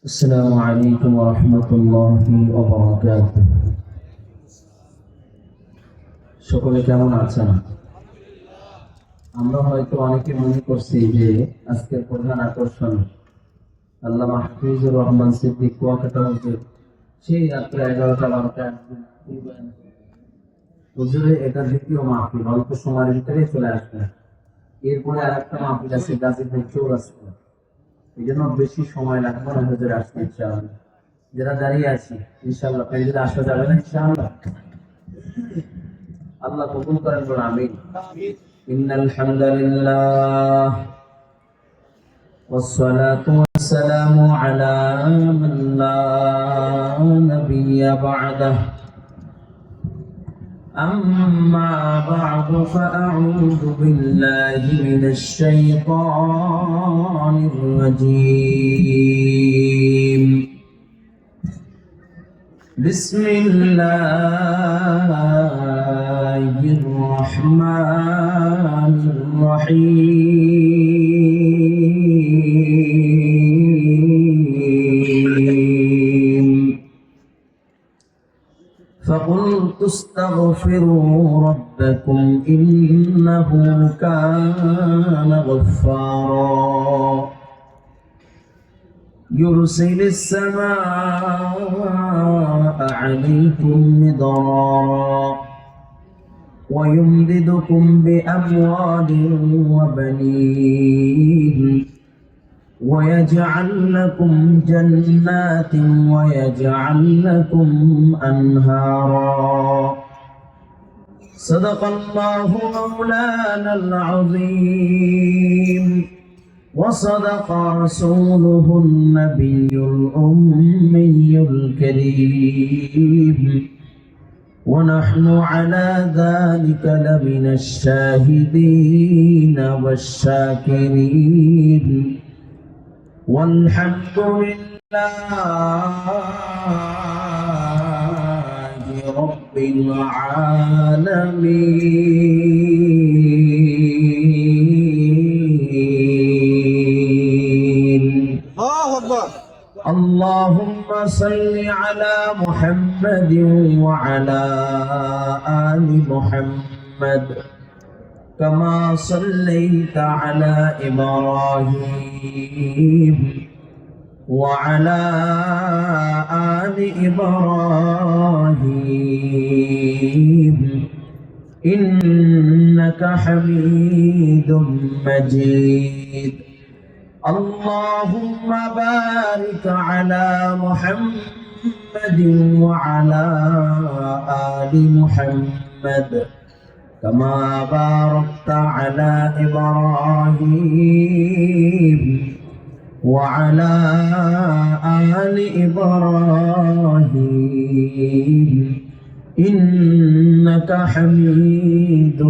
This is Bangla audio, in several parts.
আসসালামু আলাইকুম ওয়া রাহমাতুল্লাহি ওয়া বারাকাতুহু। সকলে কেমন আছেন? আমরা হয়তো অনেকে মনে করছি যে আজকের প্রধান আকর্ষণ আল্লামা হাফিজুর রহমান সিদ্দিক কুয়াকাটা হুজুর সেই রাত্রে 11টা-12টা হুজুরে এটা দ্বিতীয় মাহফিল, অল্প সময়ের ভিতরে চলে আসবে। এরপরে আরেকটা মাহফিল আছে গাজীপুর চৌরাস্তা, এই জন্য বেশি সময় লাগবে না হুজুর আসতে। ইনশাআল্লাহ যারা দাঁড়িয়ে আছি ইনশাআল্লাহ প্যান্ডেলে আসা যাবে না ইনশাআল্লাহ। আল্লাহ কবুল করেন, বলুন আমিন। ইন্নাল হামদুলিল্লাহ والصلاة والسلام على من لا نبي بعده أما بعد فأعوذ بالله من الشيطان الرجيم بسم الله الرحمن الرحيم فقلت استغفروا ربكم إنه كان غفارا يرسل السماء عليكم مدرارا ويمددكم بأموال وبنين ويجعل لكم جنات ويجعل لكم أنهارا صدق الله مولانا العظيم وصدق رسوله النبي الأمي الكريم ونحن على ذلك لمن الشاهدين والشاكرين والحمد لله رب العالمين. اللهم صل على محمد وعلى آل محمد كما صليت على إبراهيم وعلى آل إبراهيم إنك حميد مجيد. اللهم بارك على محمد وعلى آل محمد كما باركت على إبراهيم وعلى آل إبراهيم إنك حميد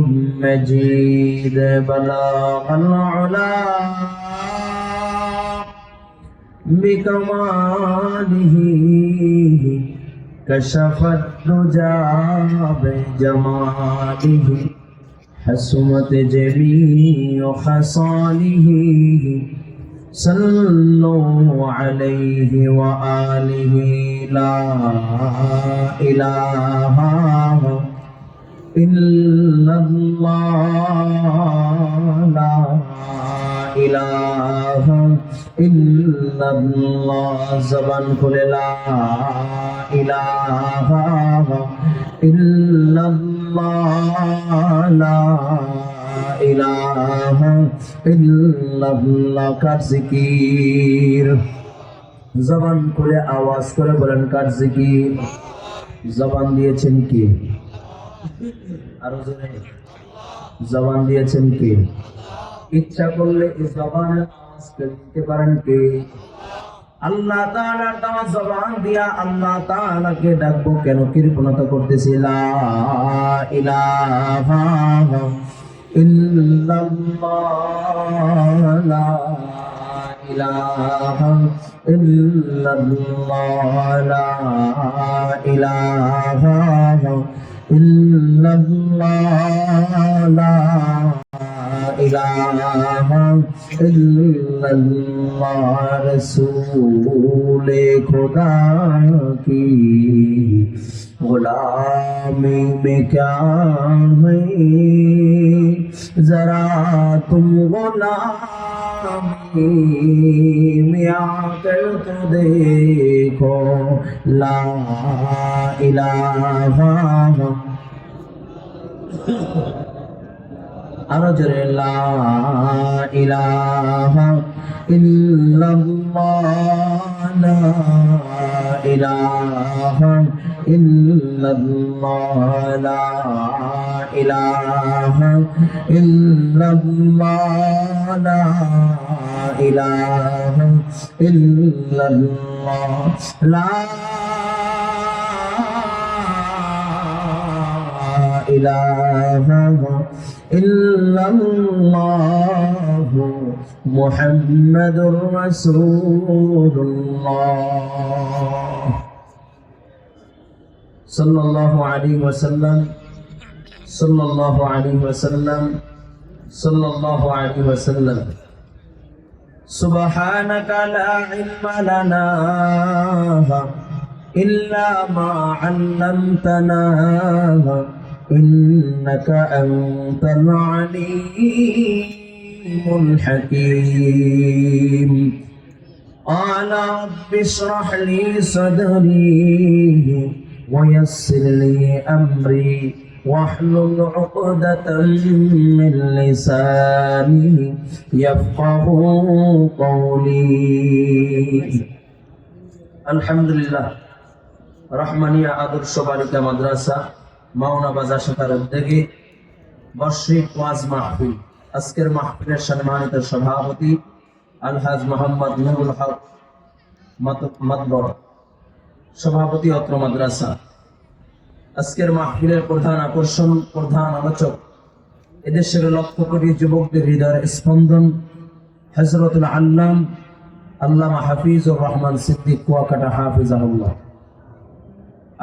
مجيد. بلغ العلا بكماله كشف الدجى بجماله حسنت جميع خصاله صلوا عليه وآله. لا إله إلا الله لا إله إلا الله. زبان খুলে লা ইলাহা ইল্লাল্লাহ লা ইলাহা ইল্লাল্লাহ। কার জিকির? জবান খুলে আওয়াজ করে বলেন কার জিকির? জবান দিয়েছেন কে? আরো জোরে জবান দিয়েছেন কে? ইচ্ছা করলে এই জবানের আওয়াজ দিতে পারেন কে? আল্লাহ তাআলার দেওয়া জবান দিয়া আল্লাহ তাআলাকে ডাকবো কেন? কৃপণতা করতেছি। লা ইলাহা ইল্লাল্লাহ লা ইলাহা ইল্লাল্লাহ লা ইলাহা ইল্লাল্লাহ লা ইলাহা ইল্লাল্লাহ রসূলে খুদা কি गुलामी में क्या है जरा तुम गुलामी में आकर तो देखो ला इलाहा अरजरे ला इलाहा इल्लल्लाह ला इलाहा इल्लल्लाह ला इलाहा इल्लल्लाह ला इलाहा इल्लल्लाह ला इलाहा इल्लल्लाह मुहम्मदुर रसूलुल्लाह सल्लल्लाहु अलैहि वसल्लम सल्लल्लाहु अलैहि वसल्लम सल्लल्लाहु अलैहि वसल्लम सुब्हानका ला इल्मा लना इल्ला मा अल्लमतना इन्नका अंतल अलीमुल हकीम قال رب اشرح لي صدري ويسر لي أمري واحلل عقدة من لساني يفقه قولي الحمد لله রহমানিয়া আদর্শ বালিকা মাদ্রাসা মাওনা বাজার শাখার উদ্যোগে বার্ষিক ওয়াজ মাহফিল। আজকের মাহফিলের সম্মানিত সভাপতি আলহাজ মোহাম্মদ নুরুল হক মাতবর, সভাপতি অত্র মাদ্রাসা। আজকের মাহফিলের প্রধান আকর্ষণ, প্রধান আলোচক এদেশের লক্ষ কোটি যুবকদের হৃদয়ের স্পন্দন হযরতুল আল্লামা হাফিজুর রহমান সিদ্দিক কুয়াকাটা হাফিজাহুল্লাহ।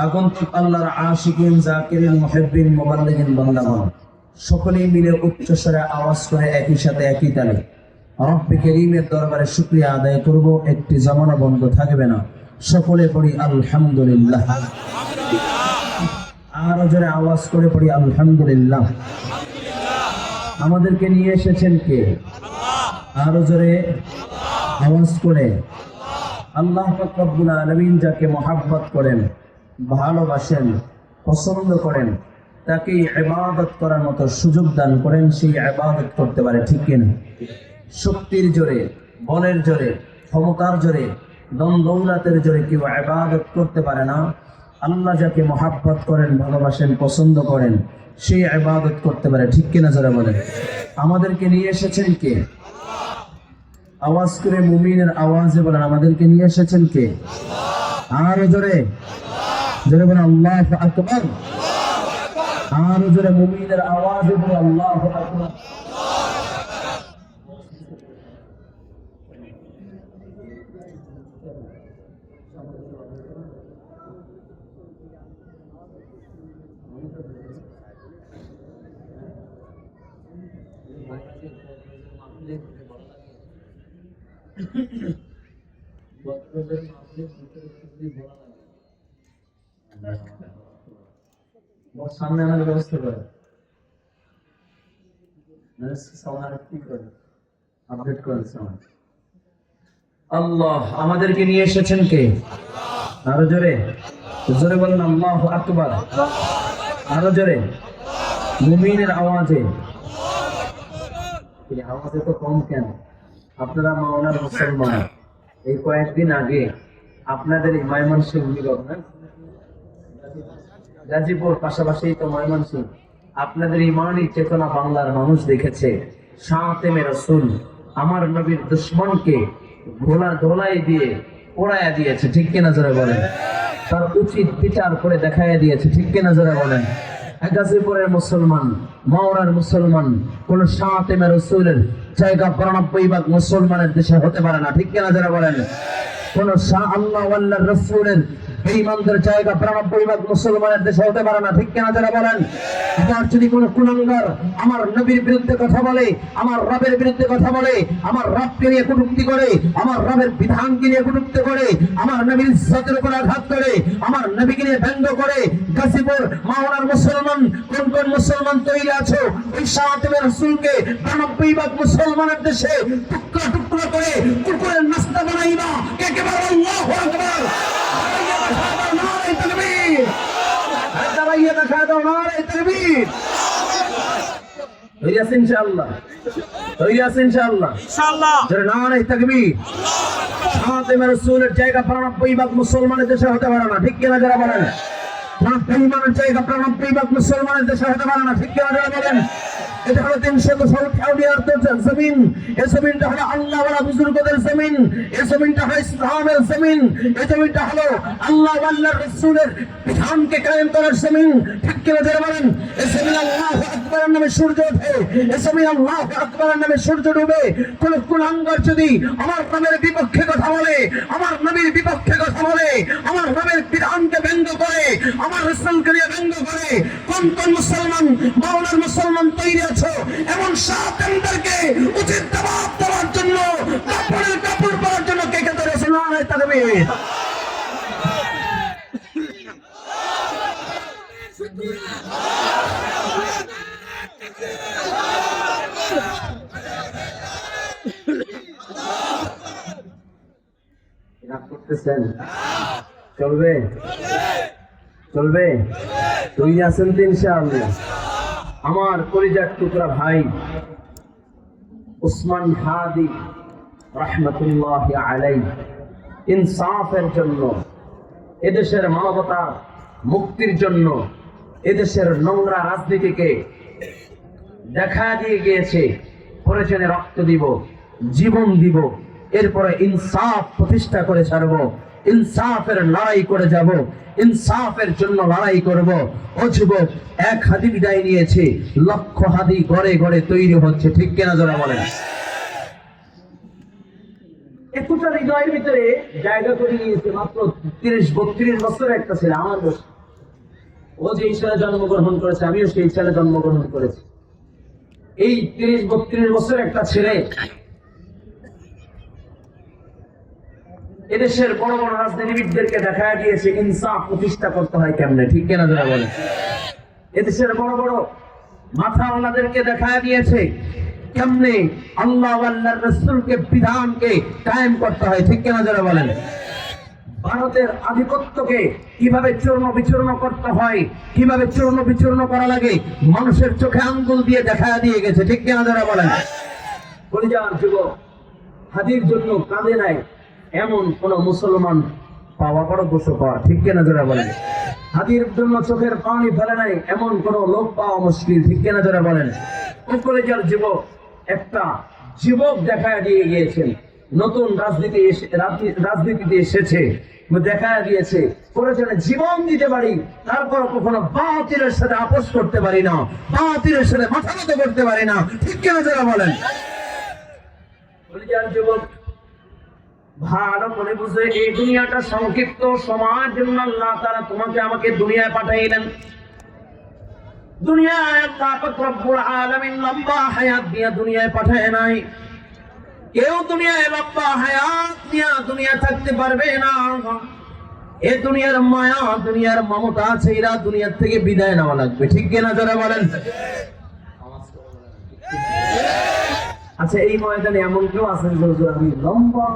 আগন্তুক আল্লাহর আশিকিন, জাকিরিন, মুহিব্বিন, মুবাল্লিগিন বান্দাগণ সকলেই মিলে উচ্চস্বরে আওয়াজ করে একই সাথে একই তালে রব্বে কারীমের দরবারে শুকরিয়া আদায় করব। একটি জামানা বন্ধ থাকবে না। সকলে পড়ি আলহামদুলিল্লাহ। আরো জোরে আওয়াজ করে পড়ি আলহামদুলিল্লাহ। আমাদেরকে নিয়ে এসেছেন কে? আরো জোরে আওয়াজ করে। আল্লাহ পাক রব্বুল আলামিন যাকে মহব্বত করেন, ভালোবাসেন, পছন্দ করেন, তাকে ইবাদত করার মতো সুযোগ দান করেন, সেই ইবাদত করতে পারে, ঠিক কিনা? শক্তির জোরে, বলের জোরে, ক্ষমতার জোরে, দম দৌলতের জোরে কেউ ইবাদত করতে পারে না। আল্লাহ যাকে মহব্বত করেন, ভালোবাসেন, পছন্দ করেন, সেই ইবাদত করতে পারে, ঠিক কিনা? জোরে বলেন। আমাদেরকে নিয়ে এসেছেন কে? আওয়াজ করে মুমিনের আওয়াজে বলেন, আমাদেরকে নিয়ে এসেছেন কে? আরো জোরে জোরে বলেন আল্লাহু আকবার। আরো জোরে মুমিনের আওয়াজে বলেন আল্লাহু আকবার। সামনে আমার ব্যবস্থা করে আপডেট করেছে। আল্লাহ আমাদেরকে নিয়ে এসেছেন কে? আরো জোরে জোরে বলেন আল্লাহু আকবার। আরো জোরে মুমিনের আওয়াজে। আওয়াজে তো কম কেন? আপনারা মাওলার মুসলমান। এই কয়েকদিন আগে আপনাদের এই ময়মনসিংহ গাজীপুর পাশাপাশি তো ময়মনসিংহ, আপনাদের ইমানি চেতনা বাংলার মানুষ দেখেছে। শাতেমে রাসূল আমার নবীর দুশমনকে ঘোলা ধোলাই দিয়ে পোড়ায়া দিয়েছে, ঠিক কিনা জোরে বলেন? তার উচিত বিচার করে দেখাইয়া দিয়েছে, ঠিক কিনা জোরে বলেন? গাজীপুরের মুসলমান, মাওনার মুসলমান কোন শাতেমে রাসূলের জায়গা ৯২ মুসলমানের দেশে হতে পারে না, ঠিক কিনা জোরে বলেন? কোন শাহ আল্লাহ ওয়াল্লাহ রাসূলের বেঈমানদের জায়গা ৯২ মুসলমানের দেশে হতে পারে না, ঠিক কিনা যারা বলেন? আবার যদি কোনো কুলাঙ্গার আমার নবীর বিরুদ্ধে কথা বলে, আমার রবের বিরুদ্ধে কথা বলে, আমার রবকে নিয়ে কটূক্তি করে, আমার রবের বিধানকে নিয়ে কটূক্তি করে, আমার নবীর ইজ্জতের উপর আঘাত করে, আমার নবীকে নিয়ে ব্যঙ্গ করে, গাজীপুর মাওলার মুসলমান কোন কোন মুসলমান তৈরি আছো ওই সাহায্যের রাসূলকে ৯২ মুসলমানের দেশে টুকরা টুকরা করে কুকুরের নাস্তা বানাইবা? কে কে বলে আল্লাহু আকবার? নারে তাকবীর! দাঁড়াইয়া দেখা দাও, নারে তাকবীর! হয়ে যাচ্ছে ইনশাআল্লাহ, হয়ে যাচ্ছে ইনশাআল্লাহ, ইনশাআল্লাহ। নারে তাকবীর! সাহায্যের রাসূলের জায়গা ৯২ মুসলমানের দেশে হতে পারে না, ঠিক কিনা যারা বলেন? বেঈমানের জায়গা ৯২ মুসলমানের দেশে হতে পারে না, ঠিক কিনা যারা বলেন? এটা হলো ৩৬০ আউলিয়ার জমিন, এই জমিনটা হলো আল্লাহ ওয়ালা বুজুর্গদের জমিন, এই জমিনটা হলো ইসলামের জমিন, এই জমিনটা হলো আল্লাহ আল্লাহর রাসূলের বিধানকে কায়েম করার জমিন, ঠিক কিনা যারা বলেন? এই জমিন আল্লাহু আকবারের নামে সূর্য ওঠে, এই জমিন আল্লাহু আকবারের নামে সূর্য ডুবে। কোন কুলাঙ্গার যদি আমার নবীর বিপক্ষে কথা বলে, আমার নবীর বিপক্ষে কথা বলে, আমার নবীর বিধানকে ব্যঙ্গ করে, আমার রাসূলকে নিয়ে ব্যঙ্গ করে, কোন কোন মুসলমান মাওলার মুসলমান তৈরি আছো এমন সাহাবাদেরকে উচিত জবাব দেওয়ার জন্য, কাপড়ের কাপড় পরার জন্য কে কে ধরেছে? নারে তাকবীর! রাগ করতেছেন? চলবে, চলবে, তুই আছেন তো ইনশাআল্লাহ। আমার কলিজার টুকরা ভাই উসমান হাদি রাহমাতুল্লাহি আলাইহি ইনসাফের জন্য, এদেশের মানবতার মুক্তির জন্য, এদেশের নোংরা রাজনীতিকে দেখা দিয়ে গিয়েছে। প্রয়োজনে রক্ত দিব, জীবন দিব, এরপরে ইনসাফ প্রতিষ্ঠা করে ছাড়ব, ইনসাফের লড়াই করে যাব, ইনসাফের জন্য লড়াই করব। ও যুবক, এক হাদি বিদায় নিয়েছে, লক্ষ হাদি গড়ে গড়ে তৈরি হচ্ছে, ঠিক কিনা যারা বলেন? এতটা হৃদয়ের ভিতরে জায়গা করে নিয়েছে মাত্র ৩০-৩২ বছর একটা ছেলে, আমার বয়স। ও যে সালে জন্মগ্রহণ করেছে, আমিও সেই সালে জন্মগ্রহণ করেছি। এই ৩০-৩২ বছর একটা ছেলে এদেশের বড় বড় রাজনীতিবিদদেরকে দেখা দিয়েছে ইনসাফ প্রতিষ্ঠা করতে হয় কেমনে, ঠিক কিনা যারা বলেন? এদেশের বড় বড় মাথা ওনাদেরকে দেখা দিয়েছে কেমনে আল্লাহ আল্লাহর রাসূলকে বিধানকে কায়েম করতে হয়, ঠিক কিনা যারা বলেন? ভারতের আধিপত্যকে কিভাবে চূর্ণ বিচূর্ণ করতে হয়, কিভাবে চূর্ণ বিচূর্ণ করা লাগে, মানুষের চোখে আঙ্গুল দিয়ে দেখা দিয়ে গেছে, ঠিক কিনা যারা বলেন? কলিজার যুবক, হাদির জন্য কাঁদে নাই এমন কোন মুসলমান পাওয়া বড় দুঃখকর, ঠিক কিনা যারা বলেন? হাদির জন্য চোখের পানি ফেলে নাই এমন কোন লোক পাওয়া মুশকিল, ঠিক কিনা যারা বলেন? ও কলিজার যুবক, একটা যুবক দেখা দিয়ে গিয়েছেন, নতুন রাজনীতিতে এসেছে, দেখা দিয়েছে প্রয়োজনে জীবন দিতে পারি, তারপর কখনো বাতিলের সাথে আপোষ করতে পারি না, বাতিলের সাথে মাথা নত করতে পারি না, ঠিক কিনা যারা বলেন? কলিজার যুবক, ভালো করে বুঝে, এই দুনিয়াটা সংক্ষিপ্ত সময়ের জন্য আল্লাহ তাআলা তোমাকে আমাকে দুনিয়ায় পাঠাইলেন। দুনিয়ায় পাক রব্বুল আলামিন লম্বা হায়াত দিয়ে দুনিয়ায় পাঠায় নাই। কেউ দুনিয়ায় লম্বা হায়াত নিয়ে দুনিয়া থাকতে পারবে না। এ দুনিয়ার মায়া, দুনিয়ার মমতা আছে, এরা দুনিয়ার থেকে বিদায় নেওয়া লাগবে, ঠিক কিনা যারা বলেন? আচ্ছা, এই ময়দানে এমন কেউ আছেন যে আমি লম্বা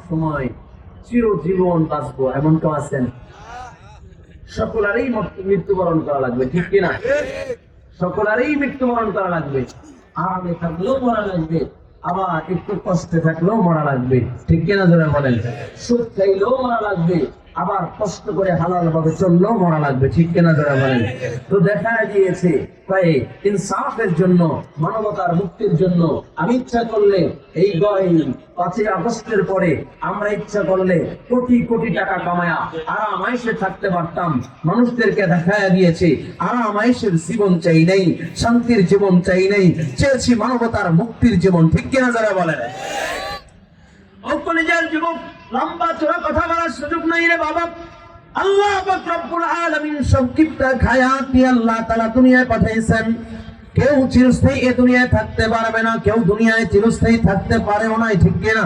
সময় চিরজীবন বাঁচবো, এমন কেউ আছেন? সকলেরই মৃত্যুবরণ করা লাগবে, ঠিক কিনা? সকলেরই মৃত্যুবরণ করা লাগবে। আরামে থাকলেও মরা লাগবে, আবার একটু কষ্টে থাকলেও মরা লাগবে, ঠিক কিনা যারা বলেন? সুখ খাইলেও মরা লাগবে, আবার কষ্ট করে হালাল ভাবে চললেও মরা লাগবে, ঠিক কিনা যারা বলেন? তো দেখা গিয়েছে তাই ইনসাফের জন্য, মানবতার মুক্তির জন্য আমি ইচ্ছা করলে এই 5ই আগস্টের পরে আমরা ইচ্ছা করলে কোটি কোটি টাকা কামায়া আরামাইশে থাকতে পারতাম। মানুষদেরকে দেখা দিয়েছে আরামাইশের জীবন চাই নাই, শান্তির জীবন চাই নাই, চেয়েছি মানবতার মুক্তির জীবন, ঠিক কিনা যারা বলেন? ও কলিজার যুবক, লম্বা চোরা কথা বলার সুযোগ নাই রে বাবা। আল্লাহ পাক রব্বুল আলামিন সংক্ষিপ্ত হায়াত দিয়ে আল্লাহ তাআলা দুনিয়ায় পাঠিয়েছেন। কেউ চিরস্থায়ী এই দুনিয়ায় থাকতে পারবে না, কেউ দুনিয়ায় চিরস্থায়ী থাকতে পারেও না, ঠিক কিনা?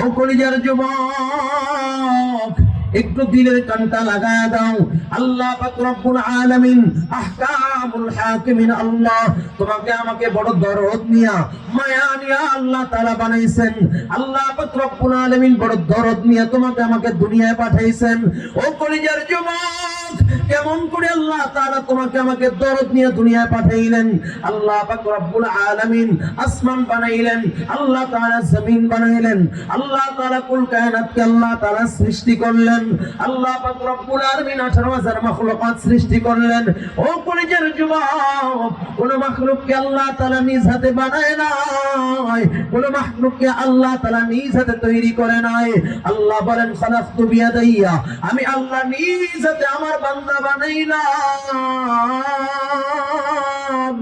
ও কলিজার যুবক, একটু দিলের কানটা লাগায় দাও। আল্লাহ পাক রব্বুল আলামিন আহকামুল হাকিমিন আল্লাহ তোমাকে আমাকে বড় দরদ নিয়া মায়া নিয়া আল্লাহ তাআলা বানাইছেন। আল্লাহ পাক রব্বুল আলামিন বড় দরদ নিয়া তোমাকে আমাকে দুনিয়ায় পাঠাইছেন। ও কলিজার যুবক, কেমন করে আল্লাহ তাআলা তোমাকে আমাকে দরদ নিয়ে দুনিয়ায় পাঠাইলেন? আল্লাহ পাক রব্বুল আলামিন আসমান বানাইলেন, আল্লাহ তাআলা জমিন বানাইলেন, আল্লাহ তাআলা কুল কায়নাতকে আল্লাহ তাআলা সৃষ্টি করলেন। আল্লাহ পাক রব্বুল আলামিন 18,000 মাখলুকাত সৃষ্টি করলেন। ও কলিজার যুবক, কোন মাখলুককে আল্লাহ তাআলা নিজ হাতে বানায় নাই, কোন মাখলুককে আল্লাহ তাআলা নিজ হাতে তৈরি করে নাই। আল্লাহ বলেন খালাকতু বিয়াদাইয়া, আমি আল্লাহ নিজ হাতে আমার বান্দা বানাইলাম,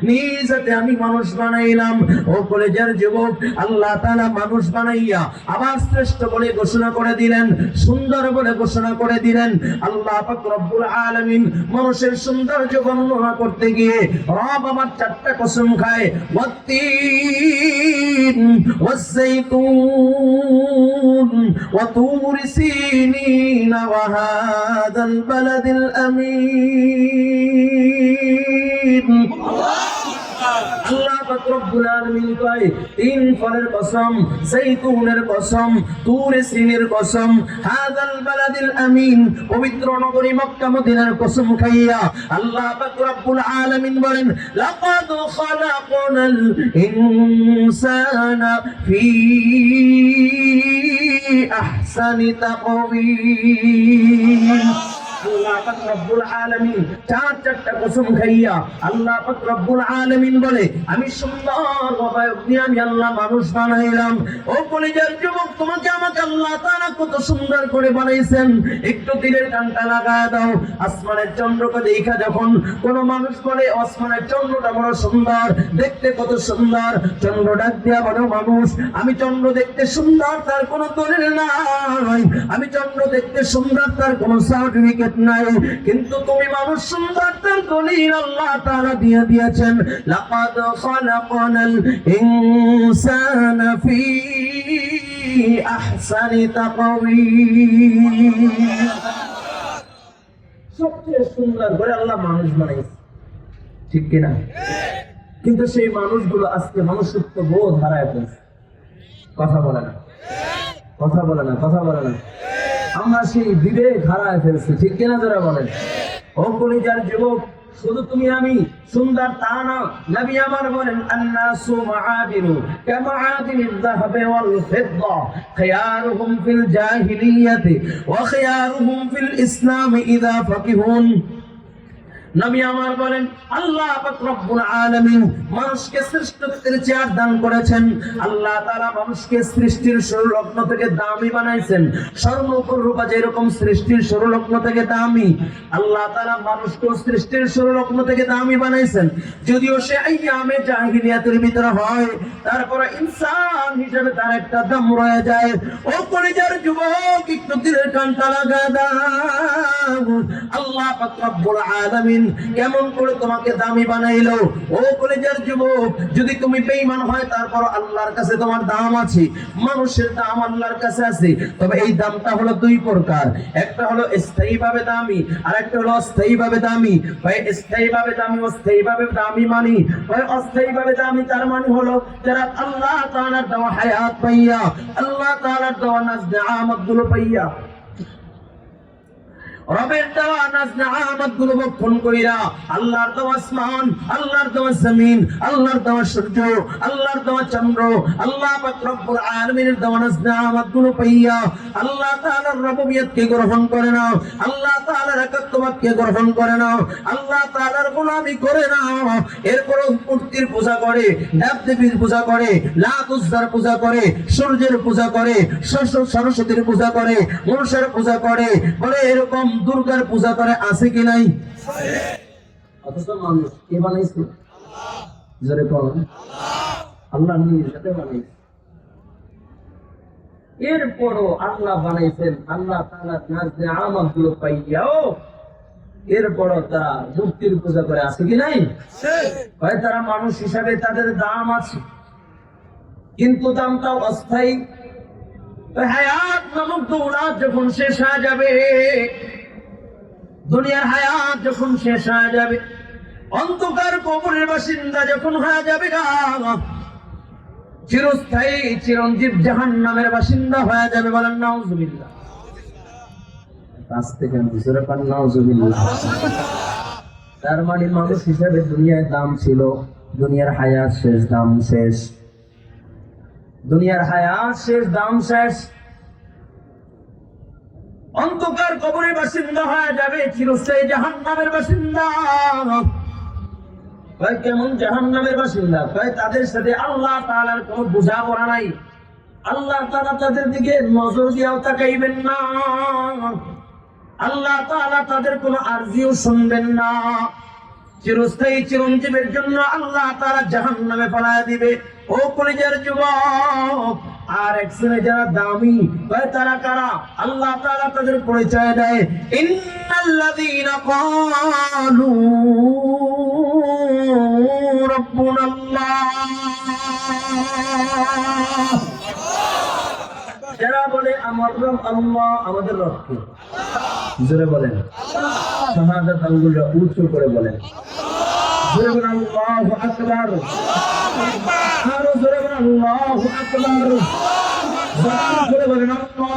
নিজ হাতে আমি মানুষ বানাইলাম। ও কলেজের যুবক, আল্লাহ তাআলা মানুষ বানাইয়া আবার শ্রেষ্ঠ বলে ঘোষণা করে দিলেন, সুন্দর বলে ঘোষণা করে দিলেন। আল্লাহ পাক রব্বুল আলামিন মানুষের সৌন্দর্য বর্ণনা করতে গিয়ে রব আমার 4টা কসম খায়, ওয়াত্তিন ওয়াসসাইতুন ওয়া তুর সিনিন ওয়া হাদাল বালাদিল আমিন। আল্লাহ পাক রব্বুল আলামিন কয় 3 ফলের কসম, জৈতুনের কসম, তুর সিনের কসম, হাযাল বালাদিল আমিন, পবিত্র নগরী মক্কা মদিনার কসম খাইয়া আল্লাহ পাক রব্বুল আলামিন বলেন, লাকাদ খালাকনাল ইনসানা ফি আহসানি তাকওয়িম। আল্লাহ পাক রব্বুল আলামিন 4টা কসম খাইয়া আল্লাহ পাক রব্বুল আলামিন বলে, আমি সুন্দর অবয়ব দিয়ে আমি আল্লাহ মানুষ বানাইলাম। ও কলিজার যুবক, তোমাকে আমাকে আল্লাহ তাআলা কত সুন্দর করে বানাইছেন, একটু দিলের কানটা লাগায় দাও। আসমানের চন্দ্রকে দেখা যখন কোন মানুষ বলে আসমানের চন্দ্রটা বড় সুন্দর, দেখতে কত সুন্দর, চন্দ্র ডাক দিয়া বলে, মানুষ আমি চন্দ্র দেখতে সুন্দর তার কোনো দলিল নাই, আমি চন্দ্র দেখতে সুন্দর তার কোনো সার্টিফিকেট নাই, কিন্তু তুমি মানুষ সুন্দর তার দলিল আল্লাহ তাআলা দিয়ে দিয়েছেন। লাকাদ খালাকনাল ইনসানা ফি আহসানি তাকওয়িম। সবচেয়ে সুন্দর করে আল্লাহ মানুষ বানাইছে, ঠিক কিনা? কিন্তু সেই মানুষগুলো আজকে মনুষ্যত্ব বোধ হারায় ফেলছে। কথা বলে না, কথা বলে না, কথা বলে না। আমরা সেই বিবেক হারায় ফেলছি, ঠিক কিনা যারা বলেন? ও কলিজার যুবক, শুধু তুমি আমি সুন্দর তা না, নবী আমার বলেন, আন্নাসু মাআদিনু কামাআদিনিল যাহাবি ওয়াল ফিদ্দা, খিয়ারুহুম ফিল জাহিলিয়াতি ওয়া খিয়ারুহুম ফিল ইসলাম ইযা ফাকিহুন। নবী আমার বলেন, আল্লাহ পাক রব্বুল আলামিন মানুষকে শ্রেষ্ঠত্বের চেয়ার দান করেছেন। আল্লাহ তাআলা মানুষকে সৃষ্টির শুরু লগ্ন থেকে দামি বানাইছেন। স্বর্ণ উপর রূপা যেরকম সৃষ্টির শুরু লগ্ন থেকে দামি, আল্লাহ তাআলা মানুষকে সৃষ্টির শুরু লগ্ন থেকে দামি বানাইছেন। যদিও সে আইয়ামে জাহিলিয়াতের ভিতরে হয়, তারপরে ইনসান হিসেবে তার একটা দাম রয়ে যায়। ও কলিজার যুবক, একটু দিলের কানটা লাগায় দাও। আল্লাহ পাক রব্বুল আলামিন কেমন করে তোমাকে দামি বানাইলো? ও কলিজার যুবক, যদি তুমি বেঈমান হয় তারপর আল্লাহর কাছে তোমার দাম আছে, মানুষের দাম আল্লাহর কাছে আছে। তবে এই দামটা হলো 2 প্রকার, একটা হলো স্থায়ীভাবে দামি, আর একটা হলো অস্থায়ীভাবে দামি। ভাই স্থায়ীভাবে দামি, অস্থায়ীভাবে দামি মানি, ভাই অস্থায়ীভাবে দামি তার মানে হলো যারা আল্লাহ তাআলার দেওয়া হায়াত পাইয়া, আল্লাহ তাআলার দেওয়া নাজদে আমাদগুলো পাইয়া, রবের দেওয়া নাজনে আমাদগুলো ভক্ষণ কইরা, আল্লাহর দেওয়া আসমান, আল্লাহর দেওয়া জমিন, আল্লাহর দেওয়া সূর্য, আল্লাহর দেওয়া চন্দ্র, আল্লাহ পাক রব্বুল আলামিনের দেওয়া নাজনে আমাদগুলো পাইয়া আল্লাহ তাআলার রুবুবিয়তকে গ্রহণ করে নাও, আল্লাহ তাআলার একাত্মবাদকে গ্রহণ করে নাও, আল্লাহ তাআলার গোলামি করে নাও। এরপর মূর্তির পূজা করে, দেবদেবীর পূজা করে, লাত উজ্জার পূজা করে, সূর্যের পূজা করে, সরস্বতীর পূজা করে, মনসার পূজা করে, বলে এরকম দুর্গার পূজা করে, আছে কি নাই? অথচ মানুষ কে বানাইছে? জোরে বলেন, আল্লাহ নিজে বানাইছে। এরপরও আল্লাহ বানাইছেন, আল্লাহ তাআলা নাজে আমাগুলো পাইয়াও এরপরও তারা মূর্তির পূজা করে, আছে কি নাই? হয় তারা মানুষ হিসাবে তাদের দাম আছে, কিন্তু দামটাও অস্থায়ী। হায়াত নামক দৌড়াত যখন শেষ হয়ে যাবে, দুনিয়ার হায়াত যখন শেষ হয়ে যাবে, অন্ধকার কবরের বাসিন্দা যখন হয়ে যাবে, চিরস্থায়ী চিরঞ্জীব জাহান্নামের বাসিন্দা হয়ে যাবে। বলেন নাউজুবিল্লাহ। কাছ থেকে বুঝতে পারেন নাউজুবিল্লাহ। তার মানে মানুষ হিসাবে দুনিয়ায় দাম ছিল, দুনিয়ার হায়াত শেষ, দাম শেষ। দুনিয়ার হায়াত শেষ, দাম শেষ। অন্ধকার কবরের বাসিন্দা হয়ে যাবে, চিরস্থায়ী জাহান্নামের বাসিন্দা। কেমন জাহান্নামের বাসিন্দা? তাদের সাথে আল্লাহ তাআলার কোনো বোঝাপড়া নাই, আল্লাহ তাআলা তাদের দিকে নজর দিয়েও তাকাইবেন না, আল্লাহ তাআলা তাদের কোনো আরজিও শুনবেন না। চিরস্থায়ী চিরঞ্জীবের জন্য আল্লাহ তাআলা জাহান্নামে ফেলায়া দিবে। ও কলিজার যুবক, আর এক শ্রেণী যারা দামি, তারা কারা? আল্লাহ তাআলা তাদের পরিচয় দেয়, ইন্নাল্লাযীনা ক্বালু রাব্বুনাল্লাহ, যারা বলে আমার রব আল্লাহ, আমাদের রব কে? জোরে বলেন, শাহাদাত আঙ্গুলটা উঁচু করে বলেন, জোরে বলেন আল্লাহু আকবার, আরো জোরে বলেন আল্লাহু আকবার, জোরে বলেন আল্লাহ।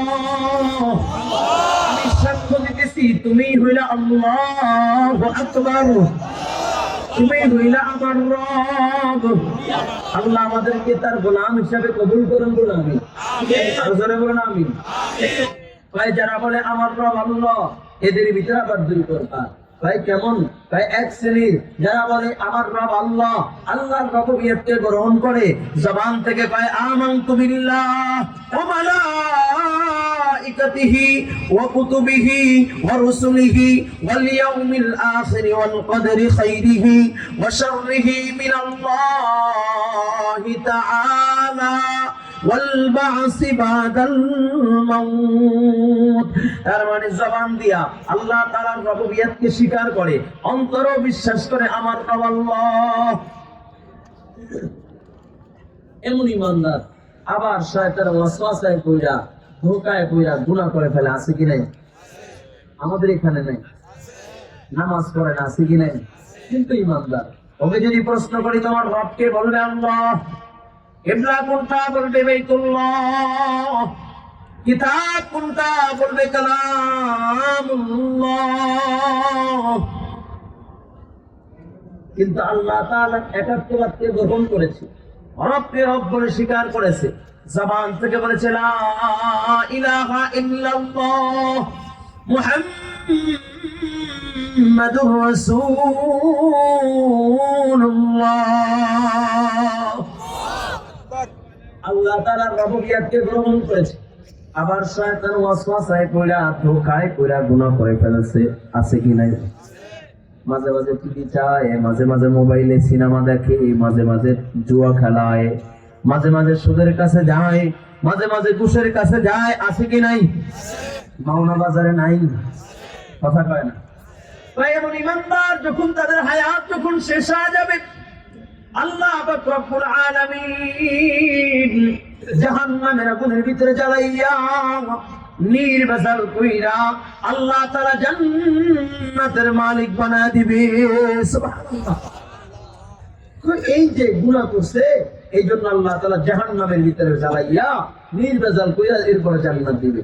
আমি সাক্ষ্য দিতেছি তুমি হইলা আল্লাহু আকবার, তুমি হইলা আমার রব। আল্লাহ আমাদেরকে তার গোলাম হিসাবে কবুল করুন, বলুন আমিন। আরো জোরে বলুন আমিন। ভাই যারা বলে আমার রব আল্লাহ, এদের ভিতরে আবার দুই প্রকার। ভাই কেমন? ভাই এক শ্রেণীর যারা বলে আমার রব আল্লাহ, আল্লাহর রবুবিয়তকে গ্রহণ করে, জবান থেকে পায় আমানতু বিল্লাহ ওয়া মালাইকাতিহি ওয়া কুতুবিহি ওয়া রুসুলিহি ওয়াল ইয়াউমিল আখির ওয়াল কদরি খাইরিহি ওয়া শাররিহি মিনাল্লাহি তাআলা ওয়াল বা'সি বাদাল মাউত। তার মানে জবান দিয়া আল্লাহ তাআলার রবুবিয়তকে স্বীকার করে, অন্তরও বিশ্বাস করে আমার রব আল্লাহ। এমন ইমানদার আবার শয়তানের ওয়াসওয়াসায় পড়া, ধোঁকায় পড়া গুনাহ করে ফেলে, আছে কি নাই? আমাদের এখানে নাই, নামাজ পড়ে না, আছে কি নাই? কিন্তু ইমানদার। ওকে যদি প্রশ্ন করি তোমার রবকে, বলবে আল্লাহ। কিবলা কোনটা? বলবে বাইতুল্লাহ। কিতাব কোনটা? বলবে কালামুল্লাহ। কিন্তু আল্লাহ তাআলা একাত্মবাদকে গ্রহণ করেছে, রবকে রব বলে স্বীকার করেছে, জবান থেকে বলেছে লা ইলাহা ইল্লাল্লাহ মুহাম্মাদুর রাসূলুল্লাহ। আল্লাহ তাআলার রবুবিয়তকে গ্রহণ করেছে, আবার শয়তান ওয়াসওয়াসায় পড়া, ধোঁকায় পড়া গুনাহ করে ফেলেছে, আছে কি নাই? মাঝে মাঝে টিভি চায়, মাঝে মাঝে মোবাইলে সিনেমা দেখে, মাঝে মাঝে জুয়া খেলায়, মাঝে মাঝে সুদের কাছে যায়, মাঝে মাঝে ঘুষের কাছে যায়, আছে কি নাই? মাওনা বাজারে নাই, কথা কয় না। তাই এমন ইমানদার যখন তাদের হায়াত যখন শেষ হয়ে যাবে, আল্লাহ পাক রব্বুল আলামিন জাহান্নামের আগুনের ভিতরে জ্বালাইয়া নির্বাচাল কইরা আল্লাহ তাআলা জান্নাতের মালিক বানায় দিবে। সুবহানাল্লাহ। এই যে গুনাহ করছে, এই জন্য আল্লাহ তাআলা জাহান্নামের ভিতরে জ্বালাইয়া নির্বাচাল কইরা এরপরে জান্নাত দিবে।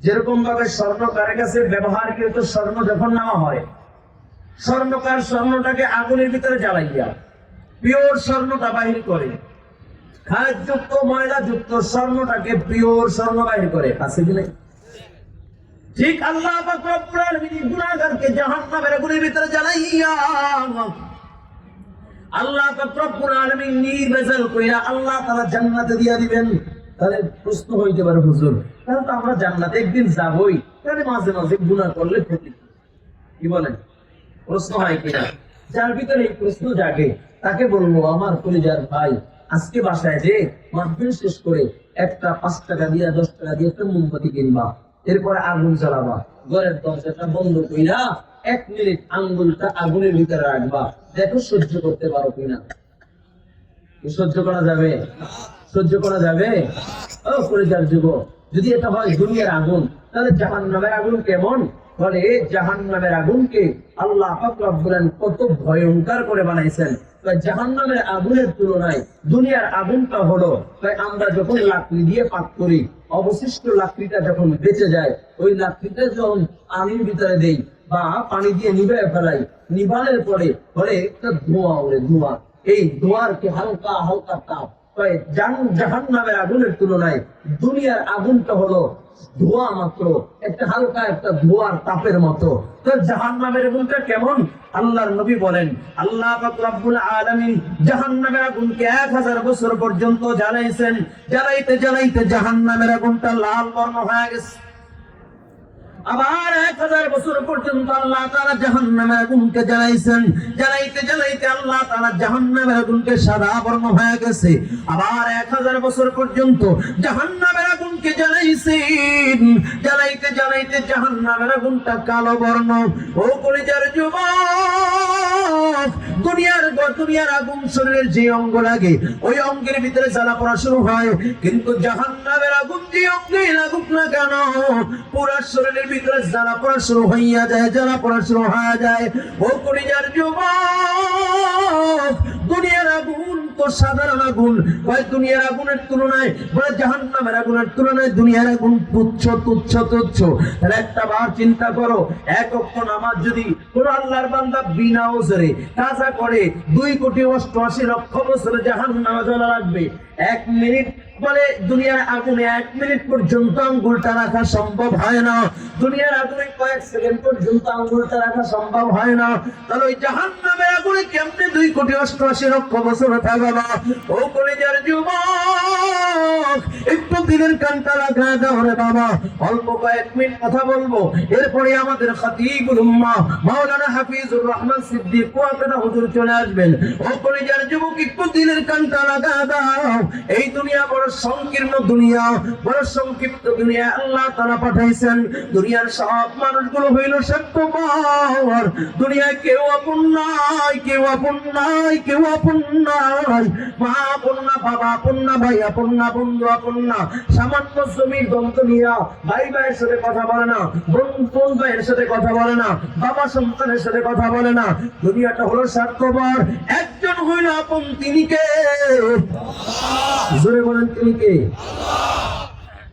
যেরকম ভাবে স্বর্ণকারের কাছে ব্যবহারকৃত স্বর্ণ যখন নেওয়া হয়, স্বর্ণকার স্বর্ণটাকে আগুনের ভিতরে জ্বালাইয়া পিওর স্বর্ণটা বাহির করে, খাদযুক্ত ময়লাযুক্ত স্বর্ণটাকে পিওর স্বর্ণ বাহির করে, আছে কি নাই? ঠিক আল্লাহ পাক রব্বুল আলামিন গুনাহগারকে জাহান্নামের আগুনের ভিতরে জ্বালাইয়া আল্লাহ পাক রব্বুল আলামিন নির্বাচাল কইরা আল্লাহ তাআলা জান্নাতে দিয়া দিবেন। তাহলে প্রশ্ন হইতে পারে, হুজুর তাহলে তো আমরা জান্নাতে একদিন যাবই, তাহলে মাঝে মাঝে গুনাহ করলে ক্ষতি কি? বলেন, প্রশ্ন হয় কিনা? যার ভিতরে এই প্রশ্ন জাগে তাকে বলবো, আমার কলিজার ভাই, আজকে বাসায় যে মাহফিল শেষ করে একটা 5 টাকা দিয়ে 10 টাকা দিয়ে একটা মোমবাতি কিনবা, এরপরে আগুন জ্বালাবা, ঘরের দরজাটা বন্ধ কইরা 1 মিনিট আঙ্গুলটা আগুনের ভিতরে রাখবা, দেখো সহ্য করতে পারো কিনা। সহ্য করা যাবে? সহ্য করা যাবে? ও পরিচার যুবক, যদি এটা হয় দুনিয়ার আগুন, তাহলে জাহান্নামের আগুন কেমন? বলে জাহান্নামের আগুনকে আল্লাহ পাক রব্বুল আলামিন কত ভয়ঙ্কর করে বানাইছেন। জাহান্নামের আগুনের তুলনায় দুনিয়ার আগুনটা হলো, আমরা যখন লাকড়ি দিয়ে পাক করি, অবশিষ্ট লাকড়িটা যখন বেঁচে যায়, ওই লাকড়িটা যখন পানির ভিতরে দেই বা পানি দিয়ে নিভায় ফেলাই, নিভানোর পরে বলে একটা ধোঁয়া ওরে, ধোঁয়া। এই ধোঁয়ার কি হালকা হালকা তাপ। জাহান্নামের আগুনের তুলনায় দুনিয়ার আগুনটা হলো ধোঁয়া মাত্র, একটা হালকা একটা ধোঁয়ার তাপের মতো। তো জাহান্নামের আগুনটা কেমন? আল্লাহর নবী বলেন, আল্লাহ পাক রব্বুল আলামিন জাহান্নামের আগুনকে 1000 বছর পর্যন্ত জ্বালাইছেন। জ্বালাইতে জ্বালাইতে জাহান্নামের আগুনটা লাল বর্ণ হয়ে গেছে। আবার 1000 বছর পর্যন্ত আল্লাহ তাআলা জাহান্নামের আগুনকে জ্বালাইছেন। জ্বালাইতে জ্বালাইতে আল্লাহ তাআলা জাহান্নামের আগুনকে সাদা বর্ণ হয়ে গেছে। আবার 1000 বছর পর্যন্ত জাহান্নামের আগুনকে জ্বালাইছেন। জ্বালাইতে জ্বালাইতে জাহান্নামের আগুনটা কালো বর্ণ। ও কলিজার যুবক, দুনিয়ার আগুন শরীরের যে অঙ্গ লাগে, ওই অঙ্গের ভিতরে জ্বালা পড়া শুরু হয়। কিন্তু জাহান্নামের আগুন যে অঙ্গে লাগুক না কেন, পুরা শরীরের ভিতরে জ্বালা পড়া শুরু হইয়া যায়, জ্বালা পড়া শুরু হয়ে যায়। ও কলিজার যুবক, দুনিয়ার আগুন তো সাধারণ আগুন, দুনিয়ার আগুনের তুলনায় বলে জাহান্নামের আগুনের তুলনায় দুনিয়ার আগুন তুচ্ছ তুচ্ছ তুচ্ছ। তাহলে একটা বার চিন্তা করো, 1 ওয়াক্ত নামাজ যদি কোন আল্লাহর বান্দা বিনা ওজরে কাজা করে, 2,88,00,000 বছর জাহান্নামে জ্বলা লাগবে। 1 মিনিট বলে দুনিয়ার আগুনে 1 মিনিট পর্যন্ত আঙ্গুলটা রাখা সম্ভব হয় না। দুনিয়ার আগুনে কয়েক সেকেন্ড পর্যন্ত আঙ্গুলটা রাখা সম্ভব হয় না। তাহলে ওই জাহান্নামের আগুনে কেমনে 2,88,00,000 বছর থাকবে না? ও কলিজার যুবক, একটু দিনের কানটা লাগা দাও রে বাবা। অল্প কয়েক মিনিট কথা বলবো, এরপরে আমাদের খতিবুল উম্মাহ মাওলানা হাফিজুর রহমান সিদ্দিক ওয়াকানা হুজুর চলে আসবেন। ও কলিজার যুবক, একটু দিনের কানটা লাগা দাও। এই দুনিয়া বড় সংকীর্ণ দুনিয়া, বড় সংক্ষিপ্ত দুনিয়া আল্লাহ তাআলা পাঠাইছেন। দুনিয়ার সব মানুষগুলো হইল স্বার্থপর। দুনিয়ায় কেউ আপন নাই, কেউ আপন নাই, কেউ আপন নাই। মা আপন না, বাবা আপন না, ভাই আপন না, বন্ধু আপন না। সামান্য জমির দ্বন্দ্ব নিয়া ভাই ভাইয়ের সাথে কথা বলে না, বোন ভাইয়ের সাথে কথা বলে না, বাবা সন্তানের সাথে কথা বলে না। দুনিয়াটা হলো স্বার্থপর। একজন হইল আপন, তিনি কে? জোরে বলেন, তিনি কে?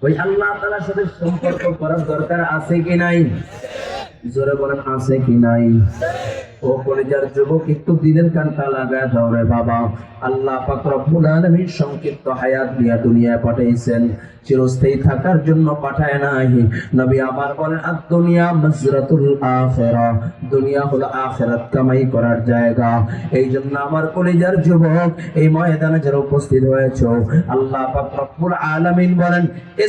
ওই আল্লাহ তাআলার সাথে সম্পর্ক করার দরকার আছে কি নাই? জোরে বলেন, আছে কি নাই? ও কলিজার যুবক, একটু দিনের কানটা লাগায় দাও রে বাবা। আল্লাহ পাক রব্বুল আলামিন সংক্ষিপ্ত হায়াত দিয়া দুনিয়ায় পাঠাইছেন, চিরস্থায়ী থাকার জন্য পাঠায় নাই। নবী আমার বলেন, আদ-দুনিয়া মাজরাতুল আখিরাহ, দুনিয়া হলো আখিরাত কামাই করার জায়গা। এই জন্য আমার কলিজার যুবক, এই ময়দানে যারা উপস্থিত হয়েছে, আল্লাহ পাক রব্বুল আলামিন বলেন,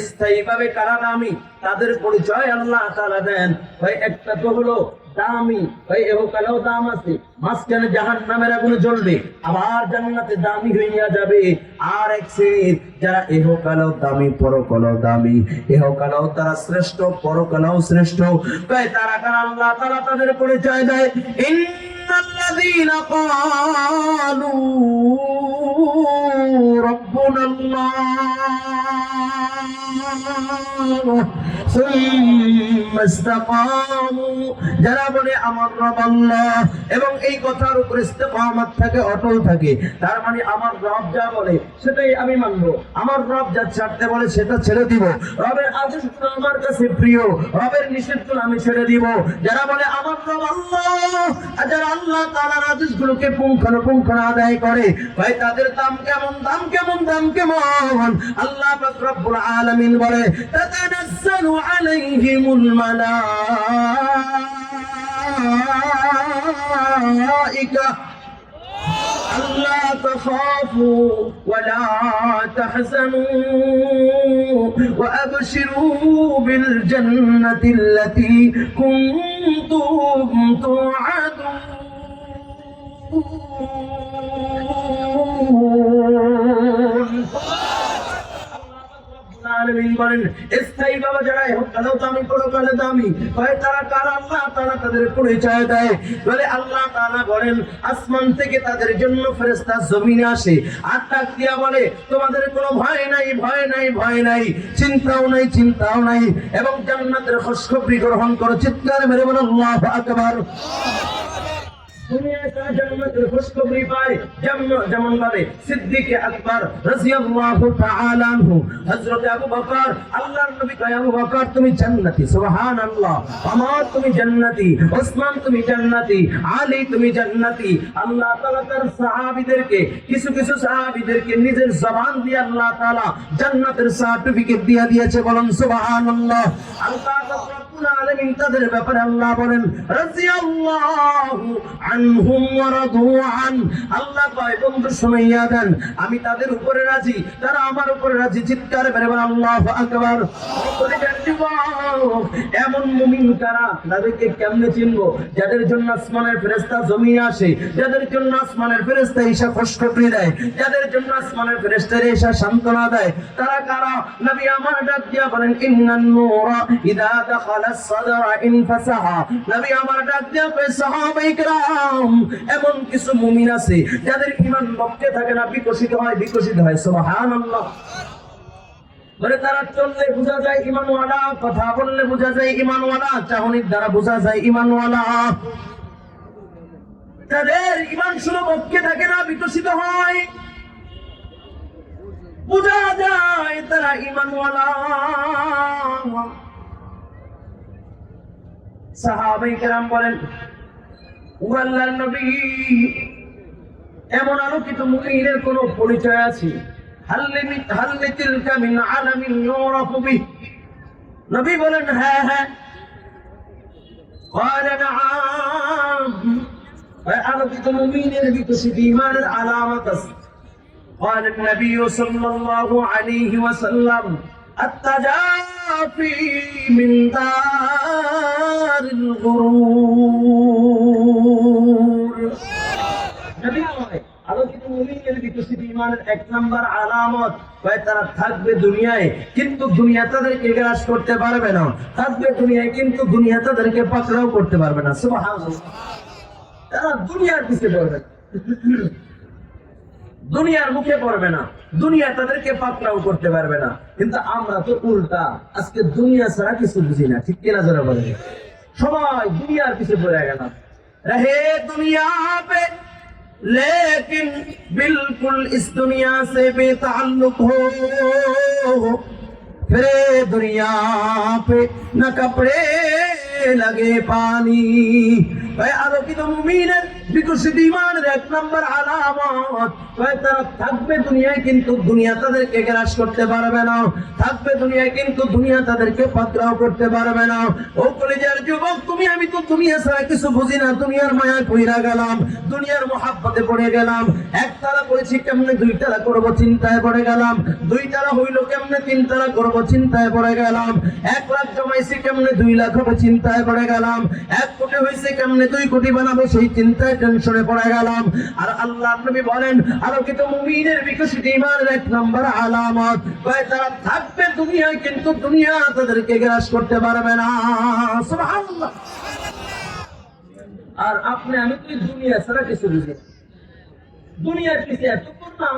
স্থায়ীভাবে কারা দামি তাদের পরিচয় আল্লাহ তাআলা দেন। ভাই একটা তো হলো দামি, ভাই এহকালেও দাম আছে, মাঝখানে জাহান্নামের আগুনে জ্বলবে, আবার জান্নাতে দামি হইয়া যাবে। আর এক শ্রেণীর যারা এহকালেও দামি, পরকালেও দামি, এহকালেও তারা শ্রেষ্ঠ, পরকালেও শ্রেষ্ঠ। তাই তারা কারা? আল্লাহ তাআলা তাদের পরিচয় দেয়, ইন্নাল্লাযীনা ক্বালু রাব্বুনাল্লাহ সুম্মা ইসতাকামু, যারা বলে আমার রব আল্লাহ এবং এই কথার উপর ইস্তেকামত থাকে, অটল থাকে, তার মানে আমার রব যা বলে সেটাই আমি মানবো, আমার রব যা ছাড়তে বলে সেটা ছেড়ে দিব, রবের আদেশ আমার কাছে প্রিয়, রবের নিষেধ আমি ছেড়ে দিব। যারা বলে আমার রব আল্লাহ, আর যারা আল্লাহ তাআলার আদেশগুলোকে পুঙ্খানুপুঙ্খ আদায় করে, ভাই তাদের দাম কেমন, দাম কেমন, দাম কেমন? আল্লাহ পাক রব্বুল আলামিন বলে, তাতানাজ্জালু আলাইহিমুল মালাইকা ألا تخافوا ولا تحزنوا وأبشروا بالجنة التي كنتم توعدون করেন স্থায়ী বাবা যারা ইহকালেও দামি পরকালে দামি হয় তারা কার আল্লাহ তাআলা তাদের পরিচয় দেয় বলে আল্লাহ তাআলা বলেন আসমান থেকে তাদের জন্য ফেরেশতা জমিনে আসে আর ডাক দিয়া বলে তোমাদের কোনো ভয় নাই ভয় নাই ভয় নাই চিন্তাও নাই এবং জান্নাতের খুশখবরি গ্রহণ করো চিৎকার মেরে বলো আল্লাহু আকবার দুনিয়ায় তারা জান্নাতের খুশখবরি পায় যেমন ভাবে সিদ্দিক আকবর রাদিয়াল্লাহু তাআলা আনহু হযরত আবু বকর আল্লাহর নবী কয় আবু বকর তুমি জান্নাতি সুবহানাল্লাহ ওমর তুমি জান্নাতি ওসমান তুমি জান্নাতি আলী তুমি জান্নাতি আল্লাহ তাআলা তার সাহাবীদেরকে কিছু সাহাবীদেরকে নিজের জবান দিয়ে আল্লাহ তাআলা জান্নাতের সার্টিফিকেট দিয়ে দিয়েছে বলেন সুবহানাল্লাহ আল্লাহ রাব্বুল আলামিন তাদের ব্যাপারে আল্লাহ বলেন রাদিয়াল্লাহু আনহুম ওয়া রাদু আন আল্লাহ কয় বন্ধু শুনাইয়া দেন আমি তাদের উপরে রাজি তারা আমার উপরে রাজি চিৎকার করে বলেন আল্লাহু আকবার এমন মুমিন কারা তাদেরকে কেমনে চিনবো যাদের জন্য আসমানের ফেরেশতা জমিনে আসে যাদের জন্য আসমানের ফেরেশতা এসে খুশখবরি দেয় যাদের জন্য আসমানের ফেরেশতা এসে সান্ত্বনা দেয় তারা কারা নবী আমার ডাক দিয়া বলেন ইন্নান নূরা ইযা দাখালাস সাদরা ইনফাসাহা নবী আমার ডাক দিয়া কয় সাহাবায়ে কেরাম এমন কিছু মুমিন আছে যাদের ঈমান বক্কে থাকে না বিকশিত হয় সুবহানাল্লাহ বলে তারা চললে বোঝা যায় ঈমানওয়ালা কথা বললে বোঝা যায় ঈমানওয়ালা চাহনির দ্বারা বোঝা যায় ঈমানওয়ালা তাদের ঈমান শুধু বক্কে থাকে না বিকশিত হয় বোঝা যায় তারা ঈমানওয়ালা সাহাবায়ে কেরাম বলেন ও আল্লাহর নবী এমন আলোকিত মুমিনের কোন পরিচয় আছে হাল্লি তিলকা মিন আলামিন ইউরাফু বিহি নবী বলেন হ্যাঁ قال نعم আলোকিত মুমিনের বিকশিত ঈমানের আলামত আছে قال النبي صلى الله عليه وسلم التجافي من دار الغرور নবী আলোকিত মুমিনের বিকশিত ঈমানের এক নাম্বার আলামত হয় তারা থাকবে দুনিয়ায় কিন্তু দুনিয়া তাদেরকে গ্রাস করতে পারবে না থাকবে দুনিয়ায় কিন্তু দুনিয়া তাদেরকে পাকড়াও করতে পারবে না সুবহানাল্লাহ তারা দুনিয়ার পিছে পড়বে দুনিয়ার মুখে পড়বে না দুনিয়া তাদেরকে পাকড়াও করতে পারবে না কিন্তু আমরা তো উল্টা আজকে দুনিয়া ছাড়া কিছু বুঝি না ঠিক কিনা যারা বলে সবাই দুনিয়ার পিছে পড়ে গেলাম রহে দুনিয়া পে लेकिन बिल्कुल इस दुनिया से बेताल्लुक हो फिरे दुनिया पे न कपड़े लगे पानी আলোকিত মুমিনের বিকশিত ঈমানের এক নাম্বার আলামত তারা থাকবে দুনিয়ায় কিন্তু দুনিয়া তাদেরকে গ্রাস করতে পারবে না থাকবে দুনিয়ায় কিন্তু দুনিয়া তাদেরকে পাকড়াও করতে পারবে না ও কলিজার যুবক তুমি আমি তো দুনিয়া ছাড়া কিছু বুঝি না দুনিয়ার মায়ায় পড়ে গেলাম দুনিয়ার মোহাব্বতে পড়ে গেলাম একতলা করেছি কেমনে দুইতলা করব চিন্তায় পড়ে গেলাম দুইতলা হইল কেমনে তিনতলা করব চিন্তায় পড়ে গেলাম 1 লাখ জমাইছি কেমনে 2 লাখ হবে চিন্তায় পড়ে গেলাম 1 কোটি হইছে কেমনে 2 কোটি বানাবো সেই চিন্তায় টেনশনে পড়ে গেলাম আর আল্লাহর নবী বলেন আলোকিত মুমিনের বিকশিত ঈমানের এক নাম্বার আলামত তারা থাকবে দুনিয়ায় কিন্তু দুনিয়া তাদেরকে গ্রাস করতে পারবে না সুবহানাল্লাহ আর আপনি আমি তো দুনিয়া ছাড়া কিছু বুঝি দুনিয়ার পিছে এত করলাম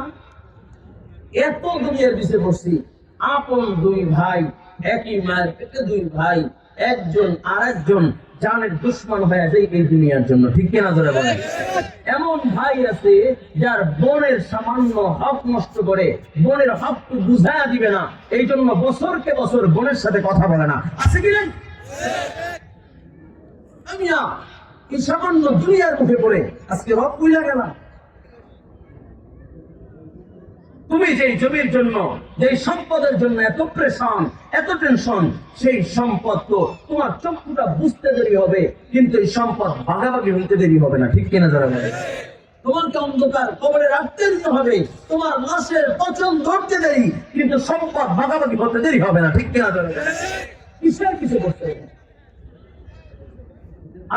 এত দুনিয়ার পিছে বসছি আপন 2 ভাই একই মায়ের পেটে 2 ভাই একজন আরেকজন জানের দুশমন হয়ে যায় এই দুনিয়ার জন্য ঠিক কিনা ধরে বলেন এমন ভাই আছে যার বোনের সামান্য হক নষ্ট করে বোনের হক বুঝায়া দিবে না এই জন্য বছরকে বছর বোনের সাথে কথা বলে না আছে কি নাই আমি এই সামান্য দুনিয়ার মুখে পড়ে আজকে হক বুঝা গেলাম তুমি যে জমির জন্য যে সম্পদের জন্য এত প্রেশন এত টেনশন সেই সম্পদ তো তোমার চক্ষুটা বুঝতে দেরি হবে কিন্তু এই সম্পদ ভাগাভাগি হইতে দেরি হবে না ঠিক কিনা যারা বলে তোমাকে অন্ধকার কবরে রাখতে দিতে হবে তোমার লাশের পচন ধরতে দেরি কিন্তু সম্পদ ভাগাভাগি হতে দেরি হবে না ঠিক কিনা যারা কিসের কিছু করতে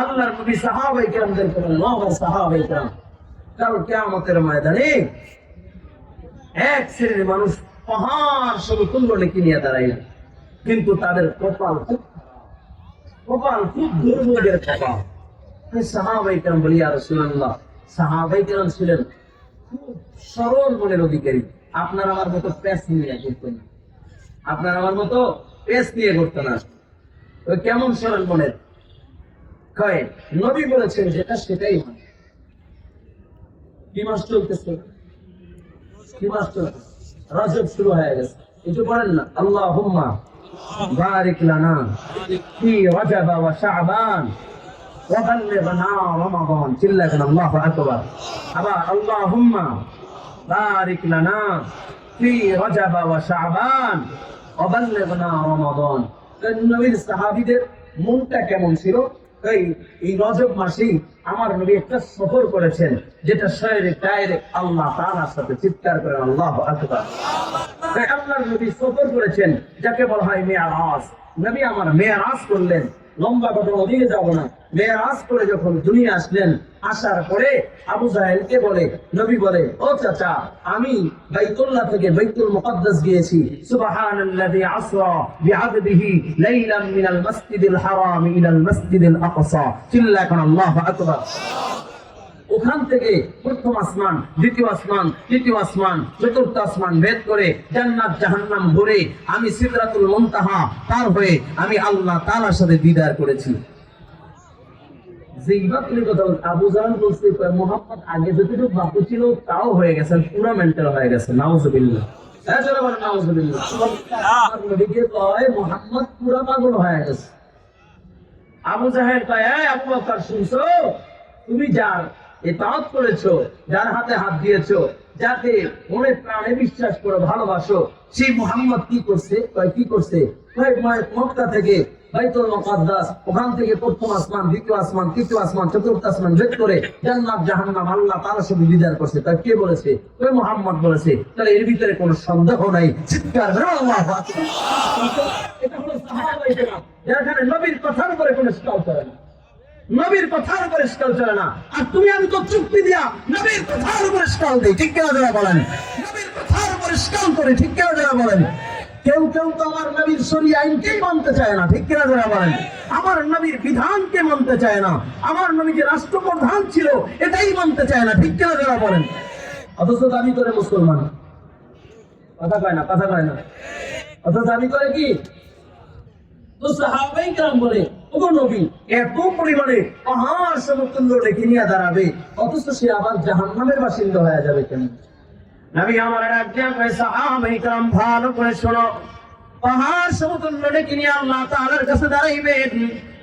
আল্লাহর নবী সাহাবায়ে কেরামদের বলেন সাহাবায়ে কেরাম কাল কিয়ামতের ময়দানে এক শ্রেণীর মানুষ পাহাড় সমতুল্য নেকি নিয়ে দাঁড়াইলেন কিন্তু তাদের কপাল খুব দুর্ভোগের কপাল। সাহাবায়ে কেরাম বলি, ইয়া রাসূলুল্লাহ, সাহাবায়ে কেরাম ছিলেন খুব সরল মনের অধিকারী। আপনার আমার মতো পেস নিয়ে করতো না, আপনার আমার মতো পেস নিয়ে করতো না। ওই কেমন সরল মনের? কয় নবী বলেছেন যেটা সেটাই মানে। কি মাস চলতেছে? কি মাস চলতেছে? রজব শুরু হয়ে গেছে। একটু বলেন না, আল্লাহুম্মা বারিক লানা ফি রজব ওয়া শাবান ওয়া বাল্লিগনা রমাদান। চিল্লাকেন আল্লাহু আকবার। আবার আল্লাহুম্মা বারিক লানা ফি রজব ওয়া শাবান ওয়া বাল্লিগনা রমাদান। নবীর সাহাবীদের মনটা কেমন ছিল? এই রজব মাসেই আমার নবী একটা সফর করেছেন, যেটা ডাইরেক্ট আল্লাহ তাআলার সাথে। চিৎকার করেন আল্লাহু আকবার। আল্লাহর নবী সফর করেছেন যাকে বলা হয় মেয়ারাজ। নবী আমার মেয়ারাজ করলেন। লম্বা ঘটনা দিয়ে যাব না। মেয়ারাজ করে যখন দুনিয়া আসলেন, আসার পরে আবু জাহেলকে বলে, নবী বলে, ও চাচা, আমি বাইতুল্লাহ থেকে বাইতুল মুকদ্দাস গিয়েছি। সুবহানাল্লাযী আসরা বিআবদিহি লাইলাম মিনাল মাসজিদিল হারাম ইলাল মাসজিদিল আকসা। চিল্লাকেন আল্লাহু আকবার। ওখান থেকে প্রথম আসমান, দ্বিতীয় আসমান, তৃতীয় আসমান, চতুর্থ আসমান ভেদ করে জান্নাত জাহান্নাম ঘুরে আমি সিদরাতুল মুনতাহা পার হয়ে আমি আল্লাহ তাআলার সাথে দিদার করেছি। আবু জাহেল বলছে, মুহাম্মদ আগে যতটুকু বাকি ছিল তাও হয়ে গেছে, পুরো মেন্টাল হয়ে গেছে। নাউজুবিল্লাহ। নাউজুবিল্লাহ। নবীকে কয় মুহাম্মদ পুরো পাগল হয়ে গেছে। আবু জাহেল কয়, আবু বকর শুনছো? তুমি যার ইতাআত করেছো, যার হাতে হাত দিয়েছো, যাকে মনে প্রাণে বিশ্বাস করে ভালোবাসো, সেই মুহাম্মদ কি করছে? কি করছে? মক্কা থেকে বাইতুল মুকদ্দাস, ওখান থেকে প্রথম আসমান, দ্বিতীয় আসমান, তৃতীয় আসমান, চতুর্থ আসমান ভেদ করে জান্নাত জাহান্নাম আল্লাহ তাআলার সাথে দিদার করছে। তাই কে বলেছে? ওই মুহাম্মদ বলেছে। তাহলে এর ভিতরে কোনো সন্দেহ নাই। চিৎকার করে আল্লাহু আকবার। এটা হলো সাহাবায়ে কেরাম, যারা নবীর কথার উপরে কোনো স্টল করে না, নবীর কথার উপরে স্টল চলে না। আর তুমি আমি তো চুক্তি দিয়া নবীর কথার উপরে স্টল দিই। ঠিক কেন যারা বলেন? নবীর কথার উপরে স্টল করে। ঠিক কেন যারা বলেন? কেউ কেউ তো আমার নবীর শরীয়ত আইনকেই মানতে চায় না। ঠিক কেন যারা বলেন? আমার নবীর বিধানকে মানতে চায় না। আমার নবী যে রাষ্ট্রপ্রধান ছিল এটাই মানতে চায় না। ঠিক কেন যারা বলেন? অথচ দাবি করে মুসলমান। কথা কয় না, কথা কয় না। অথচ দাবি করে কি? তো সাহাবায়ে কেরাম বলে, ওগো নবী, এত পরিমাণে পাহাড় সমতুল্য রেখে নিয়ে দাঁড়াবে, অথচ সে আবার জাহান্নামের বাসিন্দা হয়ে যাবে কেন? নবী আমার ডাক দিয়া কয়, সাহাবায়ে কেরাম ভালো করে শোনো, পাহাড় সমতুল্য রেখে নিয়ে আল্লাহ তাআলার কাছে দাঁড়াইবেন।